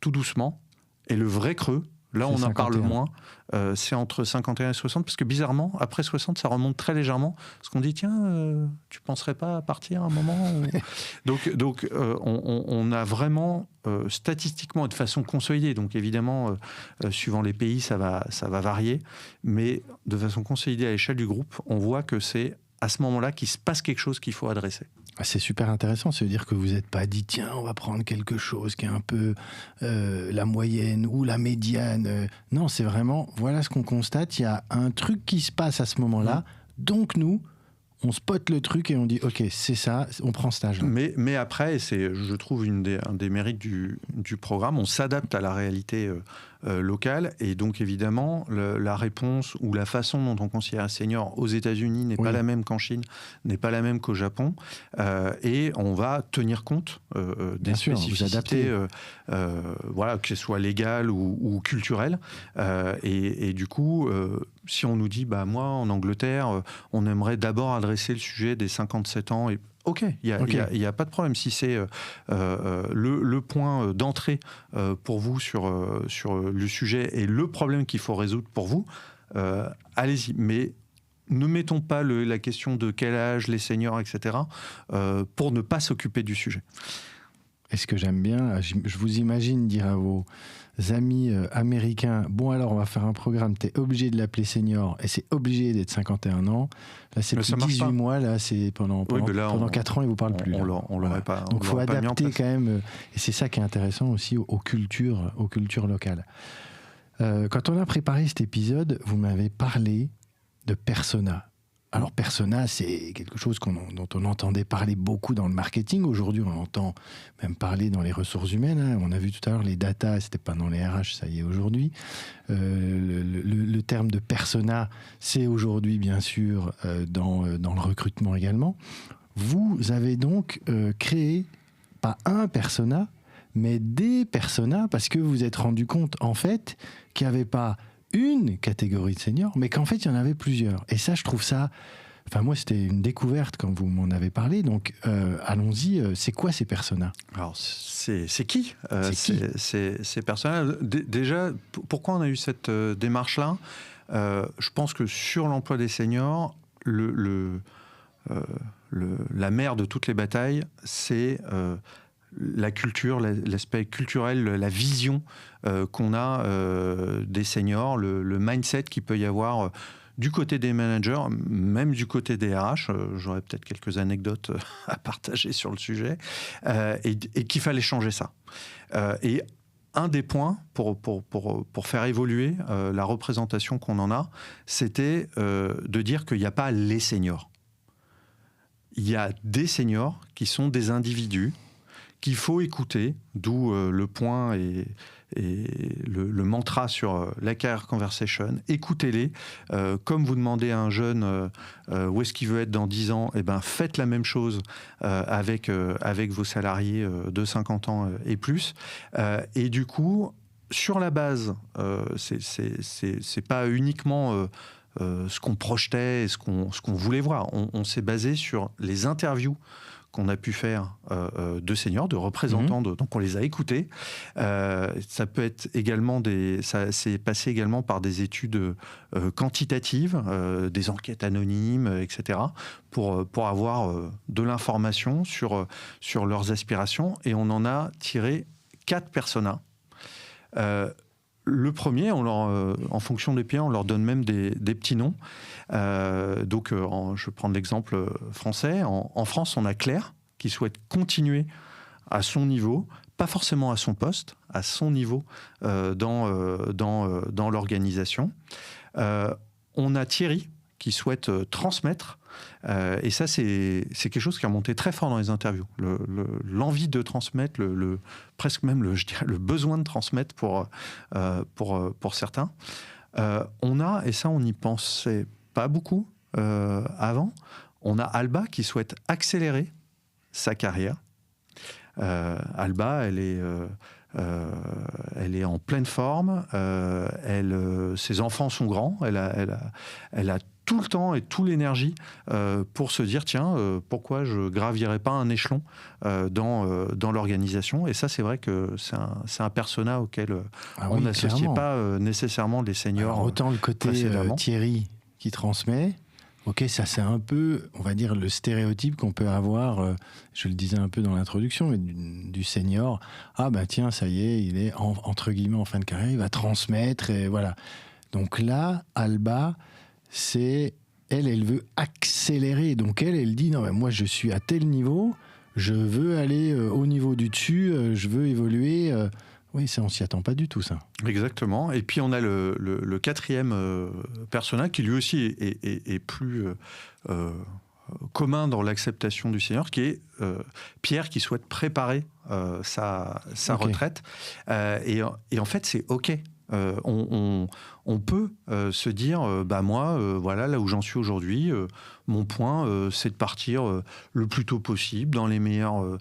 tout doucement. Et le vrai creux, là on en parle moins, c'est entre 51 et 60, parce que bizarrement, après 60, ça remonte très légèrement. Parce qu'on dit, tiens, tu penserais pas à partir à un moment Donc on a vraiment, statistiquement et de façon consolidée, donc évidemment, suivant les pays, ça va varier, mais de façon consolidée à l'échelle du groupe, on voit que c'est à ce moment-là qu'il se passe quelque chose qu'il faut adresser. C'est super intéressant, ça veut dire que vous n'êtes pas dit tiens, on va prendre quelque chose qui est un peu la moyenne ou la médiane. Non, c'est vraiment, voilà ce qu'on constate, il y a un truc qui se passe à ce moment-là, donc nous, on spot le truc et on dit ok, c'est ça, on prend ce stage-là. Mais après, c'est, je trouve, un des mérites du programme, on s'adapte à la réalité locale, et donc évidemment la réponse ou la façon dont on considère un senior aux États-Unis n'est pas la même qu'en Chine, n'est pas la même qu'au Japon, et on va tenir compte des spécificités, que ce soit légales ou culturelles, et du coup, si on nous dit moi en Angleterre, on aimerait d'abord adresser le sujet des 57 ans, et ok, il n'y a pas de problème. Si c'est le point d'entrée pour vous sur le sujet et le problème qu'il faut résoudre pour vous, allez-y. Mais ne mettons pas la question de quel âge, les seniors, etc., pour ne pas s'occuper du sujet. Et ce que j'aime bien, je vous imagine dire à vos amis américains, bon alors on va faire un programme, t'es obligé de l'appeler senior et c'est obligé d'être 51 ans. Là c'est plus 18 mois, là c'est pendant 4 ans ils vous parlent plus. On l'aurait pas. Donc il faut adapter quand même, et c'est ça qui est intéressant aussi aux cultures locales. Quand on a préparé cet épisode, vous m'avez parlé de persona. Alors persona, c'est quelque chose dont on entendait parler beaucoup dans le marketing. Aujourd'hui, on entend même parler dans les ressources humaines. On a vu tout à l'heure les data, c'était pas dans les RH, ça y est aujourd'hui. Le terme de persona, c'est aujourd'hui bien sûr dans le recrutement également. Vous avez donc créé pas un persona, mais des personas, parce que vous vous êtes rendu compte en fait qu'il n'y avait pas une catégorie de seniors, mais qu'en fait, il y en avait plusieurs. Et ça, je trouve ça... Enfin, moi, c'était une découverte quand vous m'en avez parlé. Donc, allons-y. C'est quoi ces personas ? Alors, c'est qui ces personas ? Déjà, pourquoi on a eu cette démarche-là ? Je pense que sur l'emploi des seniors, la mère de toutes les batailles, c'est... la culture, l'aspect culturel, la vision qu'on a des seniors, le mindset qu'il peut y avoir du côté des managers, même du côté des RH. J'aurais peut-être quelques anecdotes à partager sur le sujet, et qu'il fallait changer ça. Et un des points pour faire évoluer la représentation qu'on en a, c'était de dire qu'il n'y a pas les seniors. Il y a des seniors qui sont des individus qu'il faut écouter, d'où le point et le mantra sur la Career Conversation. Écoutez-les. Comme vous demandez à un jeune où est-ce qu'il veut être dans 10 ans, eh ben, faites la même chose avec vos salariés de 50 ans et plus. Et du coup, sur la base, c'est pas uniquement ce qu'on projetait et ce qu'on voulait voir. On s'est basé sur les interviews qu'on a pu faire de seniors, de représentants, donc on les a écoutés. Ça peut être également ça s'est passé également par des études quantitatives, des enquêtes anonymes, etc., pour avoir de l'information sur leurs aspirations. Et on en a tiré 4 personas. Le premier, en fonction des pays, on leur donne même des petits noms. Je vais prendre l'exemple français. En France, on a Claire, qui souhaite continuer à son niveau, pas forcément à son poste, à son niveau dans l'organisation. On a Thierry, qui souhaite transmettre. Et ça, c'est quelque chose qui a monté très fort dans les interviews. L'envie de transmettre, presque même je dirais, le besoin de transmettre pour certains. On a, et ça on n'y pensait pas beaucoup avant, on a Alba qui souhaite accélérer sa carrière. Alba, elle est en pleine forme, ses enfants sont grands, elle a tout le temps et toute l'énergie pour se dire tiens, pourquoi je gravirais pas un échelon dans l'organisation. Et ça, c'est vrai que c'est un persona auquel on n'associait pas nécessairement les seniors. Alors, autant le côté Thierry qui transmet, ok, ça c'est un peu, on va dire, le stéréotype qu'on peut avoir, je le disais un peu dans l'introduction, mais du senior. Ah bah tiens, ça y est, il est entre guillemets en fin de carrière, il va transmettre, et voilà. Donc là, Alba, elle veut accélérer. Donc elle dit, non mais moi je suis à tel niveau, je veux aller au niveau du dessus, je veux évoluer. Oui, ça on s'y attend pas du tout, ça. Exactement. Et puis on a le quatrième persona qui lui aussi est plus commun dans l'acceptation du senior, qui est Pierre, qui souhaite préparer sa retraite. Et en fait, c'est OK. On peut se dire, moi, voilà, là où j'en suis aujourd'hui, mon point, c'est de partir le plus tôt possible, dans les meilleures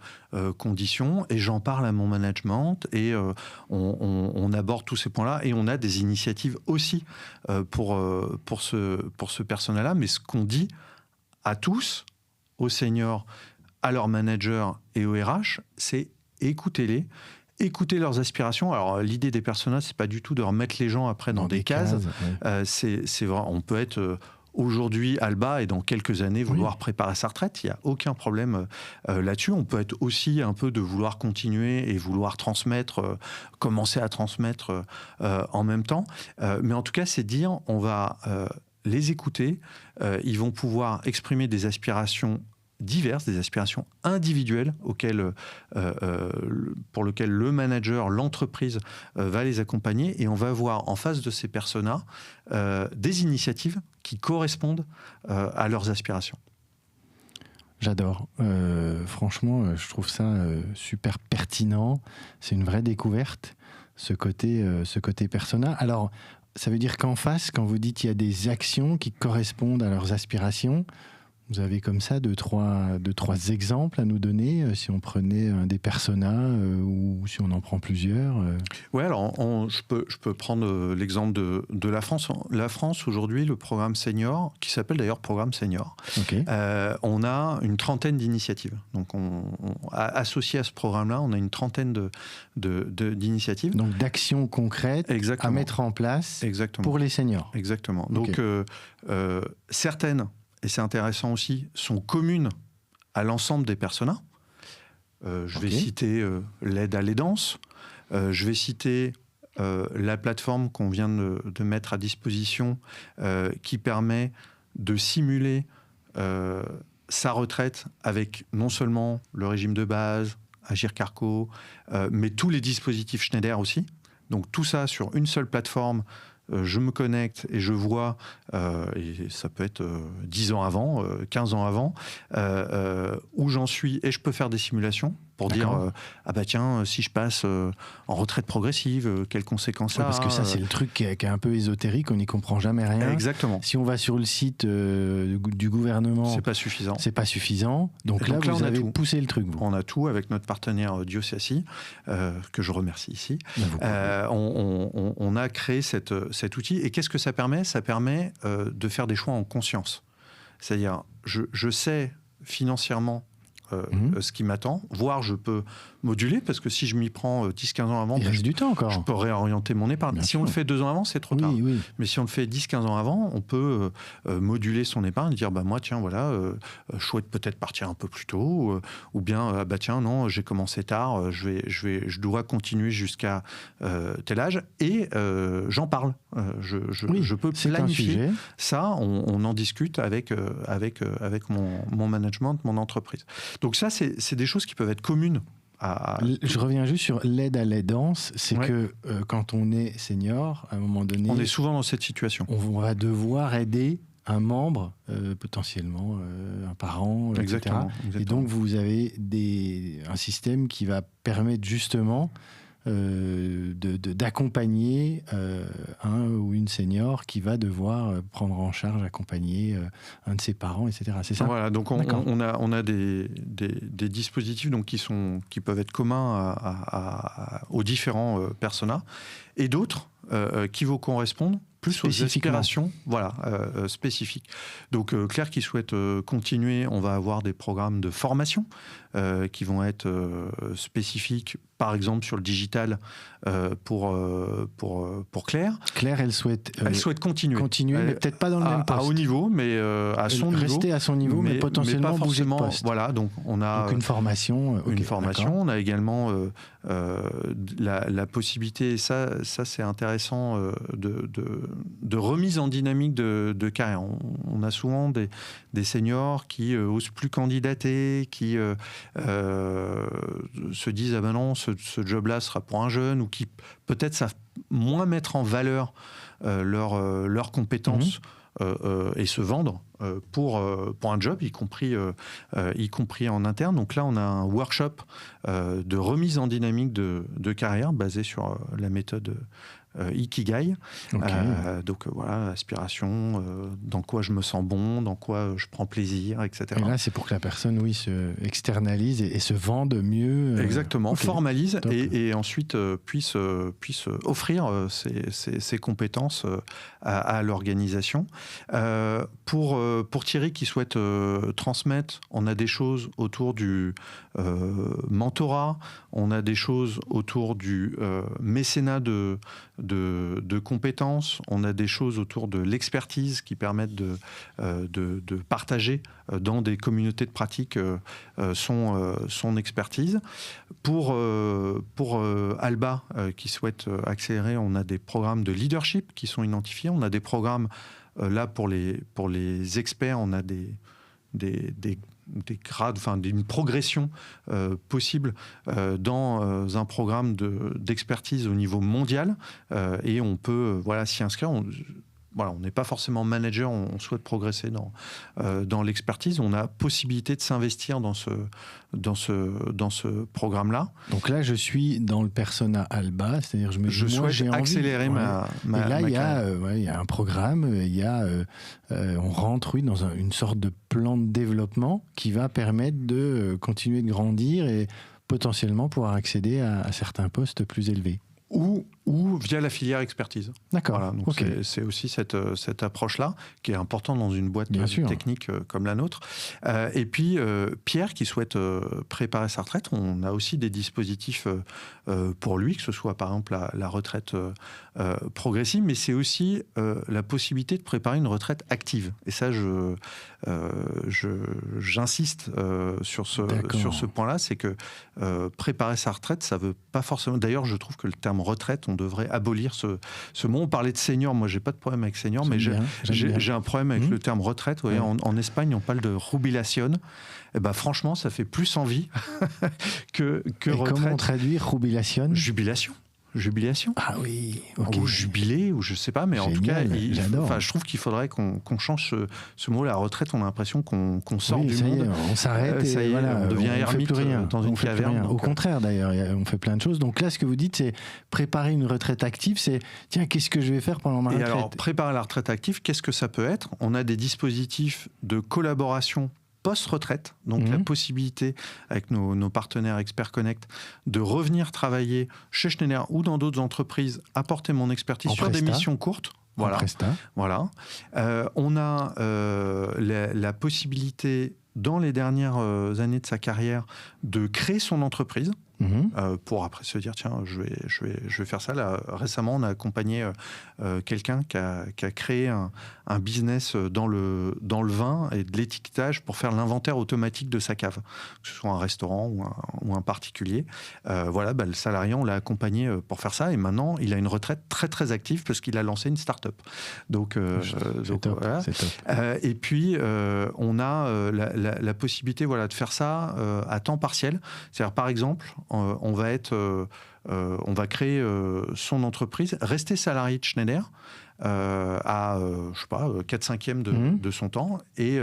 conditions, et j'en parle à mon management, et on aborde tous ces points-là, et on a des initiatives aussi pour ce personnel-là, mais ce qu'on dit à tous, aux seniors, à leurs managers et aux RH, c'est écoutez-les, écouter leurs aspirations. Alors, l'idée des personas, c'est pas du tout de remettre les gens après dans des cases. Ouais. C'est vrai, on peut être aujourd'hui Alba et dans quelques années vouloir préparer sa retraite. Il n'y a aucun problème là-dessus. On peut être aussi un peu de vouloir continuer et vouloir transmettre, commencer à transmettre en même temps. Mais en tout cas, c'est dire, on va les écouter. Ils vont pouvoir exprimer des aspirations diverses, des aspirations individuelles pour lesquelles le manager, l'entreprise va les accompagner, et on va voir en face de ces personas des initiatives qui correspondent à leurs aspirations. J'adore. Franchement, je trouve ça super pertinent. C'est une vraie découverte, ce côté persona. Alors, ça veut dire qu'en face, quand vous dites qu'il y a des actions qui correspondent à leurs aspirations, vous avez comme ça deux, trois exemples à nous donner, si on prenait un des personas ou si on en prend plusieurs. Oui, alors je peux prendre l'exemple de la France. La France, aujourd'hui, le programme senior, qui s'appelle d'ailleurs programme senior, on a une trentaine d'initiatives. Donc, associé à ce programme-là, on a une trentaine d'initiatives. Donc, d'actions concrètes à mettre en place pour les seniors. Exactement. Donc, certaines, et c'est intéressant aussi, sont communes à l'ensemble des personas. Je vais citer l'aide à l'aidance. Je vais citer la plateforme qu'on vient de mettre à disposition qui permet de simuler sa retraite avec non seulement le régime de base, Agir Carco, mais tous les dispositifs Schneider aussi. Donc tout ça sur une seule plateforme. Je me connecte et je vois, et ça peut être 10 ans avant, 15 ans avant, où j'en suis, et je peux faire des simulations pour dire ah bah tiens, si je passe en retraite progressive, quelles conséquences ça a. Parce que ça, c'est le truc qui est un peu ésotérique, on n'y comprend jamais rien. Exactement. Si on va sur le site du gouvernement, c'est pas suffisant. C'est pas suffisant. Donc là, vous avez poussé le truc. Vous. On a tout avec notre partenaire Diosasi, que je remercie ici. On a créé cet outil. Et qu'est-ce que ça permet ? Ça permet de faire des choix en conscience. C'est-à-dire, je sais financièrement ce qui m'attend, voire je peux moduler, parce que si je m'y prends 10-15 ans avant, il reste du temps encore. Je peux réorienter mon épargne. Bien si sûr. on le fait 2 ans avant, c'est trop tard. Oui. Mais si on le fait 10-15 ans avant, on peut moduler son épargne, dire bah moi tiens voilà, je souhaite peut-être partir un peu plus tôt, ou bien bah tiens non, j'ai commencé tard, je dois continuer jusqu'à tel âge, et j'en parle. Je peux planifier ça. On en discute avec mon management, mon entreprise. Donc ça, c'est des choses qui peuvent être communes. Je reviens juste sur l'aide à l'aidance. C'est que quand on est senior, à un moment donné... On est souvent dans cette situation. On va devoir aider un membre, potentiellement un parent, exactement, etc. Exactement. Et donc vous avez un système qui va permettre justement d'accompagner un ou une senior qui va devoir prendre en charge, accompagner un de ses parents, etc. C'est ça ? Voilà, donc on a des dispositifs donc, qui peuvent être communs aux différents personas, et d'autres qui vont correspondre plus aux aspirations spécifiques. Donc Claire qui souhaite continuer, on va avoir des programmes de formation qui vont être spécifiques, par exemple sur le digital pour Claire. Claire, elle souhaite continuer, mais peut-être pas dans le même poste. À haut niveau, mais à son niveau. Rester à son niveau, mais potentiellement bouger de poste. Voilà, donc on a donc une formation. Une formation. On a également la possibilité, et ça c'est intéressant, de remise en dynamique de carrière. On a souvent des seniors qui osent plus candidater, qui se disent ah ben non, ce job-là sera pour un jeune, ou qui peut-être savent moins mettre en valeur leurs compétences et se vendre pour un job, y compris en interne. Donc là, on a un workshop de remise en dynamique de carrière basé sur la méthode Ikigai. Donc voilà, aspiration, dans quoi je me sens bon, dans quoi je prends plaisir, etc. Et là, c'est pour que la personne, se externalise et se vende mieux. Exactement, formalise et ensuite puisse offrir ses compétences à l'organisation. Pour Thierry qui souhaite transmettre, on a des choses autour du mentorat, on a des choses autour du mécénat de compétences, on a des choses autour de l'expertise qui permettent de partager dans des communautés de pratique son expertise. Pour Alba qui souhaite accélérer, on a des programmes de leadership qui sont identifiés, on a des programmes là pour les experts, on a des grades, enfin une progression possible dans un programme d'expertise au niveau mondial, et on peut s'y inscrire. On n'est pas forcément manager, on souhaite progresser dans l'expertise. On a possibilité de s'investir dans ce programme-là. Donc là, je suis dans le persona Alba, c'est-à-dire je souhaite accélérer ma et là, il y a un programme, on rentre dans une sorte de plan de développement qui va permettre de continuer de grandir et potentiellement pouvoir accéder à certains postes plus élevés. Ou via la filière expertise. D'accord. Voilà, donc c'est aussi cette approche-là qui est importante dans une boîte technique comme la nôtre. Et puis Pierre qui souhaite préparer sa retraite, on a aussi des dispositifs pour lui, que ce soit par exemple la retraite progressive, mais c'est aussi la possibilité de préparer une retraite active. Et ça, j'insiste sur ce point-là, c'est que préparer sa retraite, ça veut pas forcément... D'ailleurs, je trouve que le terme retraite, on devrait abolir ce mot. On parlait de senior, moi j'ai pas de problème avec senior, mais J'aime bien. j'ai un problème avec le terme retraite. Vous voyez, en Espagne, on parle de jubilación. Et ben, franchement, ça fait plus envie que retraite. Comment on traduit jubilación? Jubilation. Ah oui, ok. Ou jubilé, ou je sais pas, mais en tout cas, je trouve qu'il faudrait qu'on change ce mot. La retraite, on a l'impression qu'on sort du monde. On s'arrête ça y est, voilà, on devient ermite plus rien, dans une caverne. Au contraire, d'ailleurs, on fait plein de choses. Donc là, ce que vous dites, c'est préparer une retraite active. C'est tiens, qu'est-ce que je vais faire pendant ma retraite? Et alors, préparer la retraite active, qu'est-ce que ça peut être? On a des dispositifs de collaboration post-retraite, donc la possibilité avec nos partenaires Expert Connect de revenir travailler chez Schneider ou dans d'autres entreprises, apporter mon expertise sur des missions courtes. Voilà. On a la possibilité, dans les dernières années de sa carrière, de créer son entreprise. Pour après se dire tiens, je vais faire ça. Là, récemment, on a accompagné quelqu'un qui a créé un business dans le vin et de l'étiquetage pour faire l'inventaire automatique de sa cave, que ce soit un restaurant ou un particulier. Le salarié, on l'a accompagné pour faire ça, et maintenant il a une retraite très très active parce qu'il a lancé une start-up. Donc top, voilà. C'est top. Et puis on a la possibilité de faire ça à temps partiel. C'est-à-dire, par exemple, on va créer son entreprise, rester salarié de Schneider à, 4/5 de son temps, et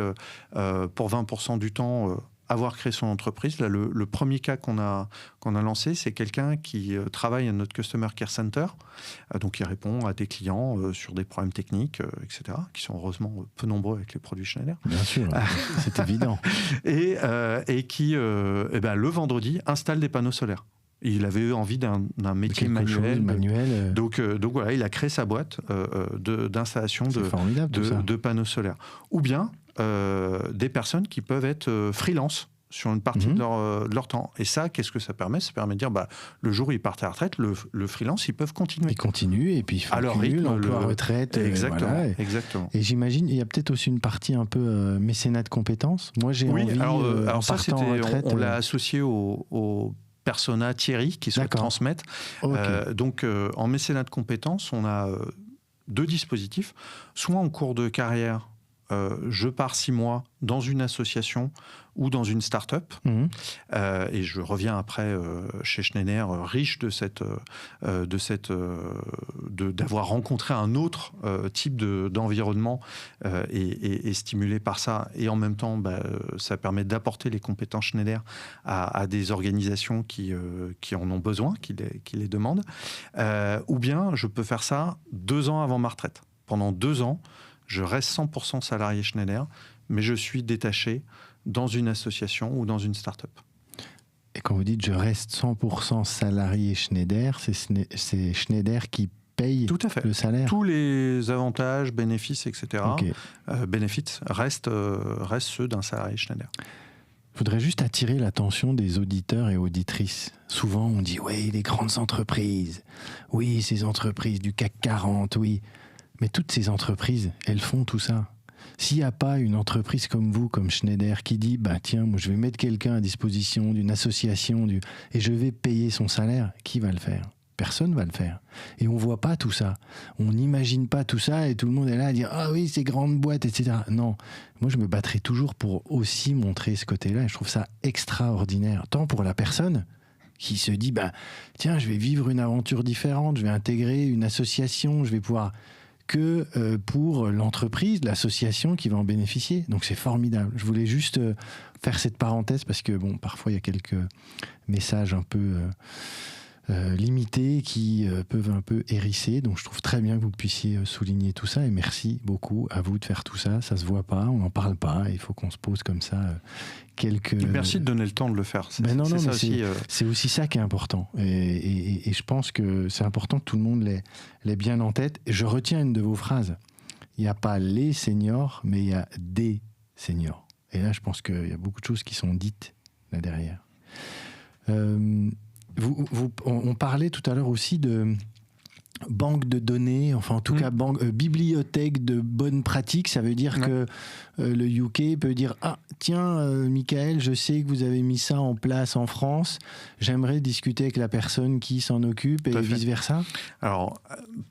pour 20% du temps, avoir créé son entreprise. Là, le premier cas qu'on a lancé, c'est quelqu'un qui travaille à notre Customer Care Center. Donc, il répond à des clients sur des problèmes techniques, etc., qui sont heureusement peu nombreux avec les produits Schneider. Bien sûr, c'est évident. Et qui, le vendredi, installe des panneaux solaires. Il avait envie d'un métier manuel. Donc voilà, il a créé sa boîte d'installation de panneaux solaires. Ou bien des personnes qui peuvent être freelance sur une partie de leur temps. Et ça, qu'est-ce que ça permet? Ça permet de dire, le jour où ils partent à la retraite, le freelance, ils peuvent continuer. Ils continuent, et puis ils font l'emploi retraite. Exactement. Et j'imagine, il y a peut-être aussi une partie un peu mécénat de compétences. Moi, j'ai envie, alors ça, partant en retraite... On l'a associé au persona Thierry qui se transmettent. Okay. Donc, en mécénat de compétences, on a 2 dispositifs. Soit en cours de carrière, je pars 6 mois dans une association ou dans une start-up, et je reviens après chez Schneider riche d'avoir rencontré un autre type d'environnement et stimulé par ça. Et en même temps, ça permet d'apporter les compétences Schneider à des organisations qui en ont besoin, qui les demandent. Ou bien, je peux faire ça 2 ans avant ma retraite. Pendant 2 ans, je reste 100% salarié Schneider, mais je suis détaché dans une association ou dans une start-up. Et quand vous dites je reste 100% salarié Schneider, c'est Schneider qui paye le salaire? Tous les avantages, bénéfices, etc. Okay. Benefits restent ceux d'un salarié Schneider. Je voudrais juste attirer l'attention des auditeurs et auditrices. Souvent, on dit oui, les grandes entreprises, oui, ces entreprises du CAC 40, oui. Mais toutes ces entreprises, elles font tout ça. S'il n'y a pas une entreprise comme vous, comme Schneider, qui dit tiens, moi je vais mettre quelqu'un à disposition d'une association et je vais payer son salaire, qui va le faire? Personne ne va le faire. Et on ne voit pas tout ça. On n'imagine pas tout ça, et tout le monde est là à dire ah oui, ces grandes boîtes, etc. Non, moi je me battrai toujours pour aussi montrer ce côté-là, et je trouve ça extraordinaire, tant pour la personne qui se dit tiens, je vais vivre une aventure différente, je vais intégrer une association, je vais pouvoir... que pour l'entreprise, l'association qui va en bénéficier. Donc c'est formidable. Je voulais juste faire cette parenthèse parce que parfois il y a quelques messages un peu limités qui peuvent un peu hérisser. Donc je trouve très bien que vous puissiez souligner tout ça, et merci beaucoup à vous de faire tout ça. Ça se voit pas, on n'en parle pas, il faut qu'on se pose comme ça quelques... Merci de donner le temps de le faire. C'est aussi ça qui est important. Et je pense que c'est important que tout le monde l'ait bien en tête. Je retiens une de vos phrases. Il n'y a pas les seniors, mais il y a des seniors. Et là, je pense qu'il y a beaucoup de choses qui sont dites là derrière. On parlait tout à l'heure aussi de banque de données, enfin en tout cas bibliothèque de bonnes pratiques. Ça veut dire que le UK peut dire « Ah, tiens, Michael, je sais que vous avez mis ça en place en France. J'aimerais discuter avec la personne qui s'en occupe et vice-versa. » Alors,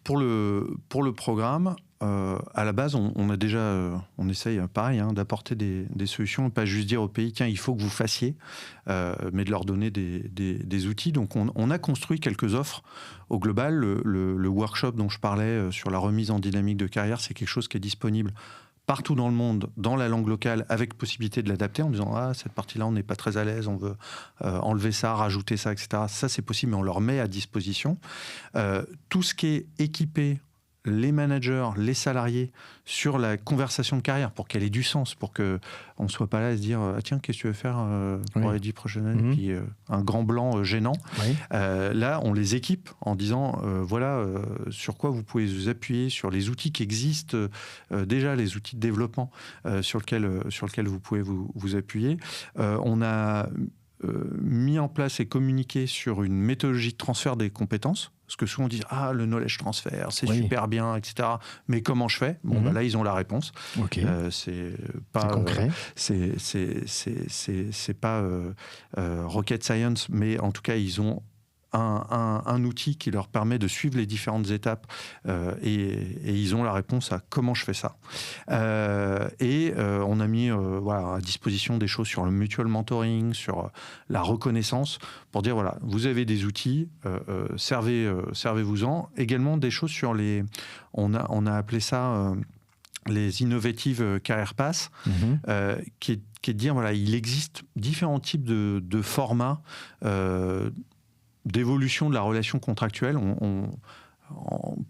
pour le programme, à la base, on a déjà, on essaye pareil d'apporter des solutions, pas juste dire au pays tiens il faut que vous fassiez, mais de leur donner des outils. Donc on a construit quelques offres au global. Le workshop dont je parlais sur la remise en dynamique de carrière, c'est quelque chose qui est disponible partout dans le monde, dans la langue locale, avec possibilité de l'adapter en disant ah cette partie-là on n'est pas très à l'aise, on veut enlever ça, rajouter ça, etc. Ça c'est possible, mais on leur met à disposition. Tout ce qui est équipé les managers, les salariés sur la conversation de carrière pour qu'elle ait du sens, pour qu'on ne soit pas là à se dire ah, tiens, qu'est-ce que tu veux faire pour les 10 prochaines années, puis un grand blanc gênant. Là, on les équipe en disant voilà sur quoi vous pouvez vous appuyer, sur les outils qui existent déjà, les outils de développement sur lesquels vous pouvez vous appuyer. On a mis en place et communiqué sur une méthodologie de transfert des compétences. Parce que souvent on dit ah le knowledge transfer c'est super bien, etc. Mais comment je fais? Bon là ils ont la réponse. C'est pas concret. C'est pas rocket science, mais en tout cas ils ont un outil qui leur permet de suivre les différentes étapes et ils ont la réponse à comment je fais ça. On a mis à disposition des choses sur le mutual mentoring, sur la reconnaissance, pour dire voilà, vous avez des outils, servez-vous-en. Également des choses sur les... On a appelé ça... les innovative career pass, qui est de dire voilà, il existe différents types de formats d'évolution de la relation contractuelle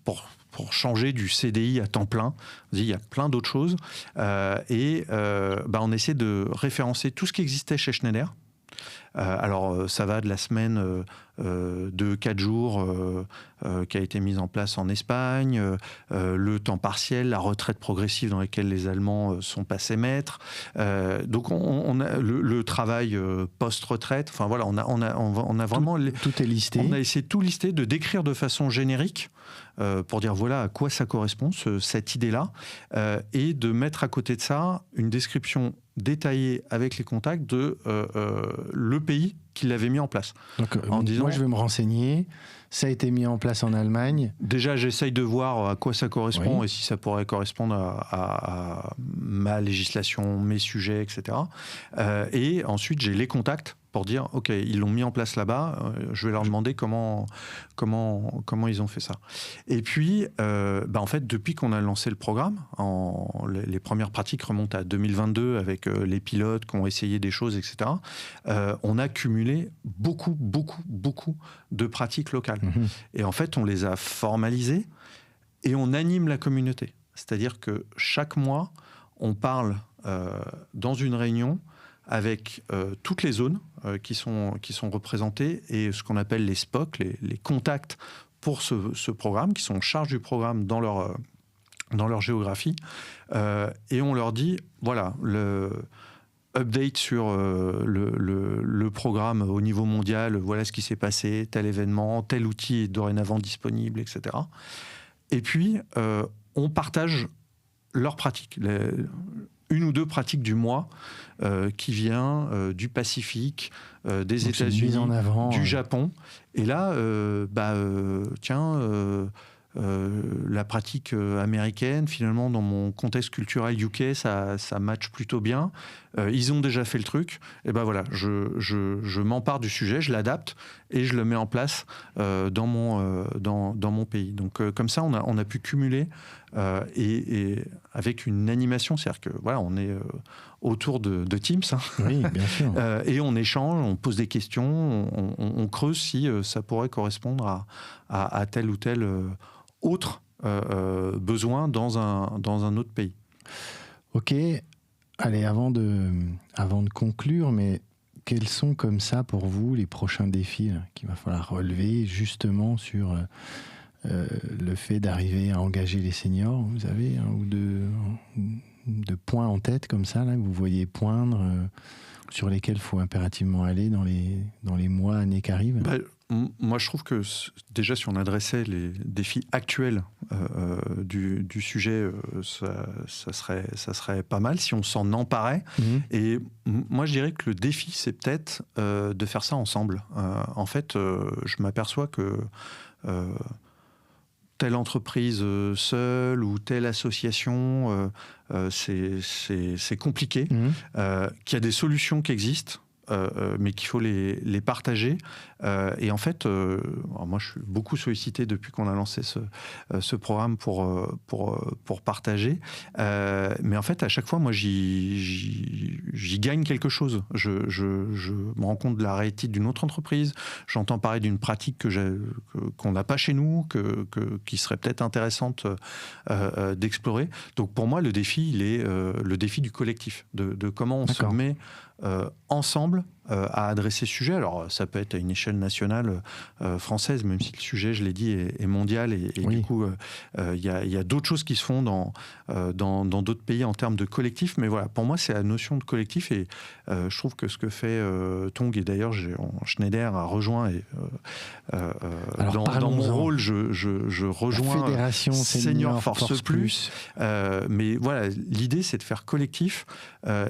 pour changer du CDI à temps plein. Il y a plein d'autres choses. On essaie de référencer tout ce qui existait chez Schneider. Alors, ça va de la semaine de 4 jours qui a été mise en place en Espagne, le temps partiel, la retraite progressive dans laquelle les Allemands sont passés maîtres. Donc, on a le travail post-retraite. Enfin, voilà, on a vraiment... Tout est listé. On a essayé de tout lister, de décrire de façon générique pour dire voilà à quoi ça correspond, cette idée-là, et de mettre à côté de ça une description détaillée avec les contacts de le pays qui l'avait mis en place. Donc, moi, je vais me renseigner. Ça a été mis en place en Allemagne. Déjà, j'essaye de voir à quoi ça correspond et si ça pourrait correspondre à ma législation, mes sujets, etc. Et ensuite, j'ai les contacts pour dire, OK, ils l'ont mis en place là-bas, je vais leur demander comment ils ont fait ça. Et puis, en fait, depuis qu'on a lancé le programme, les premières pratiques remontent à 2022 avec les pilotes qui ont essayé des choses, etc. On a cumulé beaucoup de pratiques locales. Et en fait, on les a formalisées et on anime la communauté. C'est-à-dire que chaque mois, on parle dans une réunion avec toutes les zones qui sont représentées et ce qu'on appelle les SPOC, les contacts pour ce programme, qui sont en charge du programme dans leur géographie. Et on leur dit, voilà, le update sur le programme au niveau mondial, voilà ce qui s'est passé, tel événement, tel outil est dorénavant disponible, etc. Et puis, on partage leurs pratiques, une ou deux pratiques du mois qui vient du Pacifique, des États-Unis, du Japon. Et là, la pratique américaine, finalement, dans mon contexte culturel UK, ça match plutôt bien. Ils ont déjà fait le truc. Et ben voilà, je m'empare du sujet, je l'adapte et je le mets en place dans mon pays. Donc comme ça, on a pu cumuler et avec une animation, c'est-à-dire que voilà, on est autour de Teams. Oui, bien sûr. Et on échange, on pose des questions, on creuse si ça pourrait correspondre à tel ou tel autre besoin dans un autre pays. Ok, allez, avant de conclure, mais quels sont comme ça pour vous les prochains défis qu'il va falloir relever justement sur le fait d'arriver à engager les seniors? Vous avez un ou deux de points en tête comme ça, là, que vous voyez poindre, sur lesquels il faut impérativement aller dans les mois, années qui arrivent? Moi, je trouve que déjà, si on adressait les défis actuels du sujet, ça serait pas mal si on s'en emparait. Et moi, je dirais que le défi, c'est peut-être de faire ça ensemble. En fait, je m'aperçois que telle entreprise seule ou telle association, c'est compliqué, qu'il y a des solutions qui existent. Mais qu'il faut les partager. Et en fait, alors moi, je suis beaucoup sollicité depuis qu'on a lancé ce programme pour partager. Mais en fait, à chaque fois, moi, j'y gagne quelque chose. Je me rends compte de la réussite d'une autre entreprise. J'entends parler d'une pratique qu'on n'a pas chez nous, qui serait peut-être intéressante d'explorer. Donc, pour moi, le défi, il est le défi du collectif, de comment on se met ensemble à adresser ce sujet. Alors, ça peut être à une échelle nationale française, même si le sujet, je l'ai dit, est mondial. Et du coup, il y a d'autres choses qui se font dans d'autres pays en termes de collectif. Mais voilà, pour moi, c'est la notion de collectif. Et je trouve que ce que fait Tong, et d'ailleurs, Schneider a rejoint, et dans mon rôle, je rejoins la Fédération Senior Force Plus. Mais voilà, l'idée, c'est de faire collectif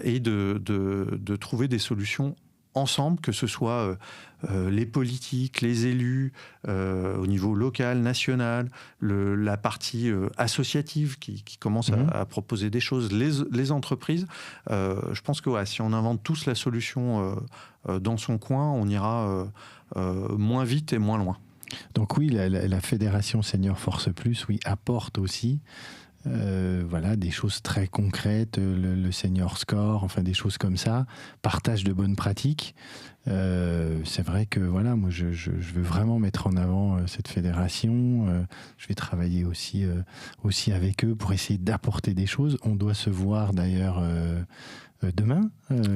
et de trouver des solutions ensemble, que ce soit les politiques, les élus, au niveau local, national, la partie associative qui commence à proposer des choses, les entreprises. Je pense que si on invente tous la solution dans son coin, on ira moins vite et moins loin. Donc oui, la Fédération Senior Force Plus, apporte aussi voilà, des choses très concrètes, le senior score, enfin des choses comme ça, partage de bonnes pratiques. C'est vrai que voilà, moi je veux vraiment mettre en avant cette fédération. Je vais travailler aussi avec eux pour essayer d'apporter des choses. On doit se voir d'ailleurs demain.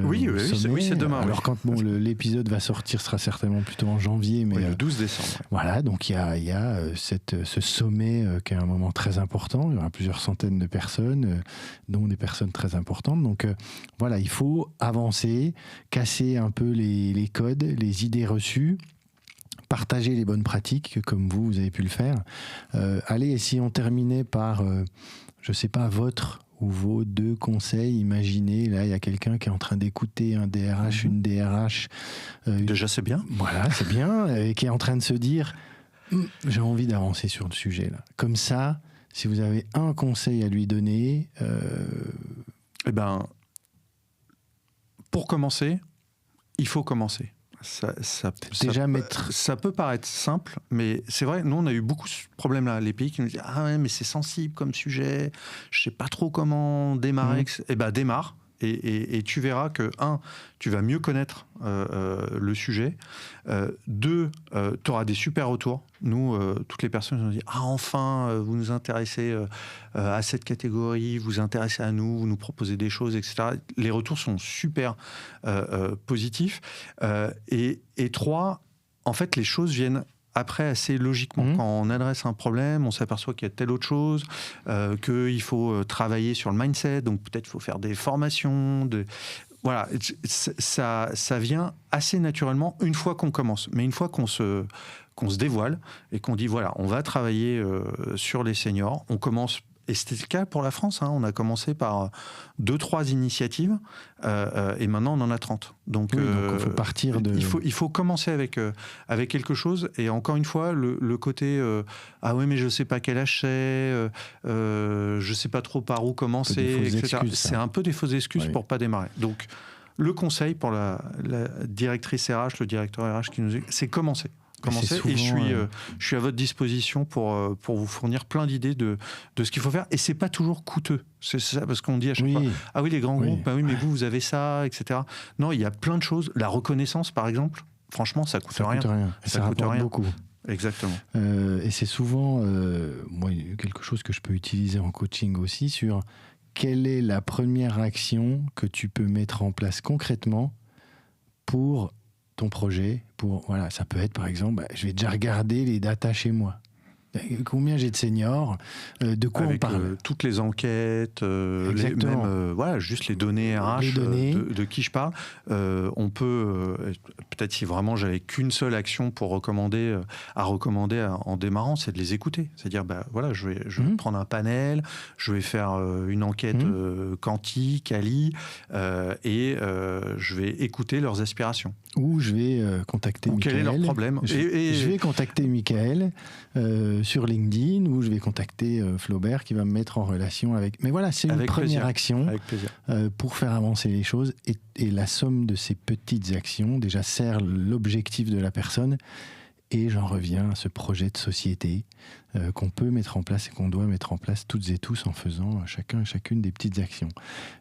Oui, c'est demain. Alors quand l'épisode va sortir, sera certainement plutôt en janvier. Mais, le 12 décembre. Voilà, donc il y a ce sommet qui est un moment très important. Il y aura plusieurs centaines de personnes, dont des personnes très importantes. Donc voilà, il faut avancer, casser un peu les codes, les idées reçues, partager les bonnes pratiques, comme vous avez pu le faire. Allez, et si on terminait par, je ne sais pas, votre ou vos 2 conseils. Imaginez, là, il y a quelqu'un qui est en train d'écouter un DRH, une DRH. Déjà, c'est bien. Voilà, c'est bien. Et qui est en train de se dire, j'ai envie d'avancer sur le sujet, là. Comme ça, si vous avez un conseil à lui donner... Eh ben, pour commencer, il faut commencer. Ça peut paraître simple, mais c'est vrai, nous on a eu beaucoup ce problème-là. Les pays qui nous disent « Ah ouais, mais c'est sensible comme sujet, je sais pas trop comment démarrer. » Eh ben démarre, et tu verras que, 1, tu vas mieux connaître le sujet. 2, tu auras des super retours. Nous, toutes les personnes nous disent « Ah enfin, vous nous intéressez à cette catégorie, vous intéressez à nous, vous nous proposez des choses, etc. » Les retours sont super positifs. Et 3, en fait, les choses viennent après assez logiquement. Quand on adresse un problème, on s'aperçoit qu'il y a telle autre chose, qu'il faut travailler sur le mindset, donc peut-être il faut faire des formations. Voilà, ça vient assez naturellement une fois qu'on commence. Mais une fois qu'on se dévoile et qu'on dit, voilà, on va travailler sur les seniors, on commence... Et c'était le cas pour la France. On a commencé par 2-3 initiatives et maintenant on en a 30. Donc, il faut partir de... Il faut commencer avec quelque chose. Et encore une fois, le côté ah oui, mais je ne sais pas quel âge c'est, je ne sais pas trop par où commencer, etc. C'est un peu des fausses excuses pour ne pas démarrer. Donc, le conseil pour la directrice RH, le directeur RH qui nous dit, c'est commencer. Souvent, et je suis à votre disposition pour vous fournir plein d'idées de ce qu'il faut faire. Et c'est pas toujours coûteux. C'est ça, parce qu'on dit à chaque fois, ah oui, les grands groupes, bah oui, mais vous avez ça, etc. Non, il y a plein de choses. La reconnaissance, par exemple, franchement, ça coûte rien. Ça rapporte beaucoup. Exactement. Et c'est souvent, moi, quelque chose que je peux utiliser en coaching aussi, sur quelle est la première action que tu peux mettre en place concrètement ton projet. Voilà, ça peut être par exemple, je vais déjà regarder les datas chez moi. Combien j'ai de seniors, de quoi avec on parle. toutes les enquêtes, voilà, juste les données RH Les données. De qui je parle. On peut, peut-être si vraiment j'avais qu'une seule action pour recommander en démarrant, c'est de les écouter. C'est-à-dire, voilà, je vais prendre un panel, je vais faire une enquête quanti, quali, et je vais écouter leurs aspirations. Ou je vais contacter Michael. Quel est leur problème. Je vais contacter Michael sur LinkedIn, ou je vais contacter Flaubert qui va me mettre en relation avec... Mais voilà, c'est une première action pour faire avancer les choses. Et la somme de ces petites actions déjà sert l'objectif de la personne. Et j'en reviens à ce projet de société qu'on peut mettre en place et qu'on doit mettre en place toutes et tous en faisant chacun et chacune des petites actions.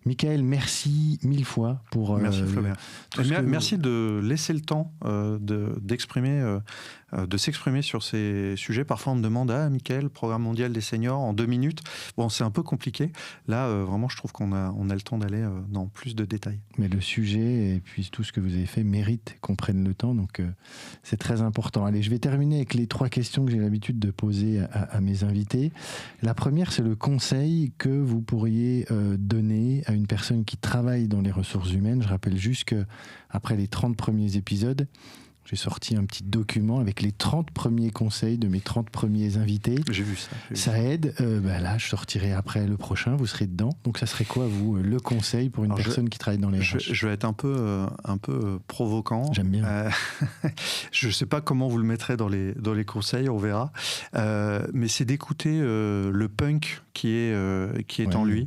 Michael, merci 1000 fois pour... Merci Flaubert. Merci de laisser le temps d'exprimer, de s'exprimer sur ces sujets. Parfois on me demande, Michael, programme mondial des seniors en 2 minutes. Bon, c'est un peu compliqué. Là, vraiment, je trouve qu'on a le temps d'aller dans plus de détails. Mais le sujet et puis tout ce que vous avez fait mérite qu'on prenne le temps, donc c'est très important. Allez, je vais terminer avec les 3 questions que j'ai l'habitude de poser à mes invités. La première, c'est le conseil que vous pourriez donner à une personne qui travaille dans les ressources humaines. Je rappelle juste qu'après les 30 premiers épisodes, j'ai sorti un petit document avec les 30 premiers conseils de mes 30 premiers invités. J'ai vu ça. Ça aide. Là, je sortirai après le prochain, vous serez dedans. Donc, ça serait quoi, vous, le conseil pour une personne qui travaille dans les RH? Je vais être un peu provoquant. J'aime bien. Je ne sais pas comment vous le mettrez dans les conseils, on verra. Mais c'est d'écouter le punk qui est en lui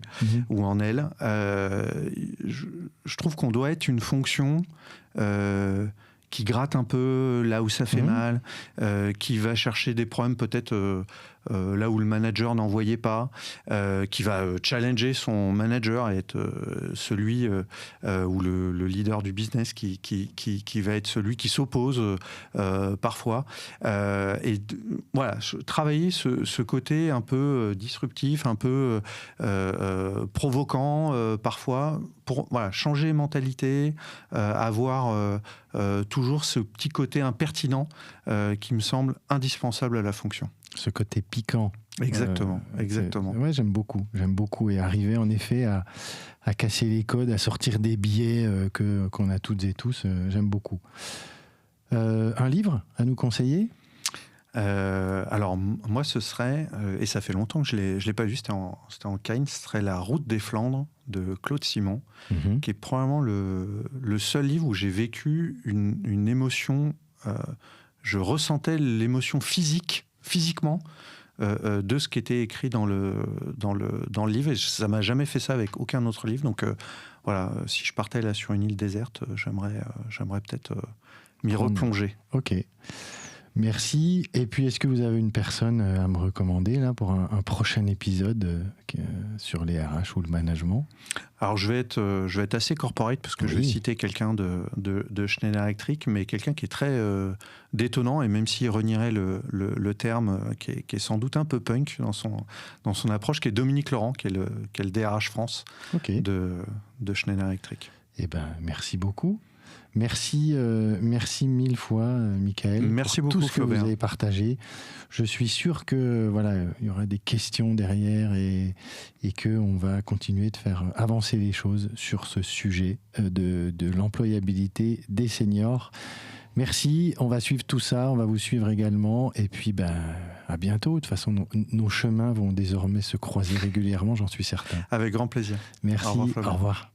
ou en elle. Je trouve qu'on doit être une fonction... qui gratte un peu là où ça fait mal, qui va chercher des problèmes peut-être là où le manager n'en voyait pas, qui va challenger son manager et être celui ou le leader du business qui va être celui qui s'oppose parfois. Et voilà, travailler ce côté un peu disruptif, un peu provoquant parfois, pour changer les mentalités, avoir toujours ce petit côté impertinent qui me semble indispensable à la fonction. Ce côté piquant. Exactement. Ouais, j'aime beaucoup. Et arriver en effet à casser les codes, à sortir des biais qu'on a toutes et tous, j'aime beaucoup. Un livre à nous conseiller ? Alors moi ce serait, et ça fait longtemps que je l'ai pas vu, c'était en Cannes, ce serait La Route des Flandres de Claude Simon, qui est probablement le seul livre où j'ai vécu une émotion, je ressentais l'émotion physiquement de ce qui était écrit dans le livre, et ça m'a jamais fait ça avec aucun autre livre. Donc voilà, si je partais là sur une île déserte, j'aimerais peut-être m'y replonger. Ok. Merci. Et puis, est-ce que vous avez une personne à me recommander là, pour un prochain épisode sur les RH ou le management ? Alors, je vais être assez corporate parce que je vais citer quelqu'un de Schneider Electric, mais quelqu'un qui est très détonnant, et même s'il renierait le terme, qui est sans doute un peu punk dans son approche, qui est Dominique Laurent, qui est le DRH France de Schneider Electric. Eh ben, merci beaucoup. Merci 1000 fois, Michael. Merci pour beaucoup, tout ce que vous avez partagé. Je suis sûr que il y aura des questions derrière et que on va continuer de faire avancer les choses sur ce sujet de l'employabilité des seniors. Merci, on va suivre tout ça, on va vous suivre également, et puis à bientôt. De toute façon, nos chemins vont désormais se croiser régulièrement, j'en suis certain. Avec grand plaisir. Merci, au revoir.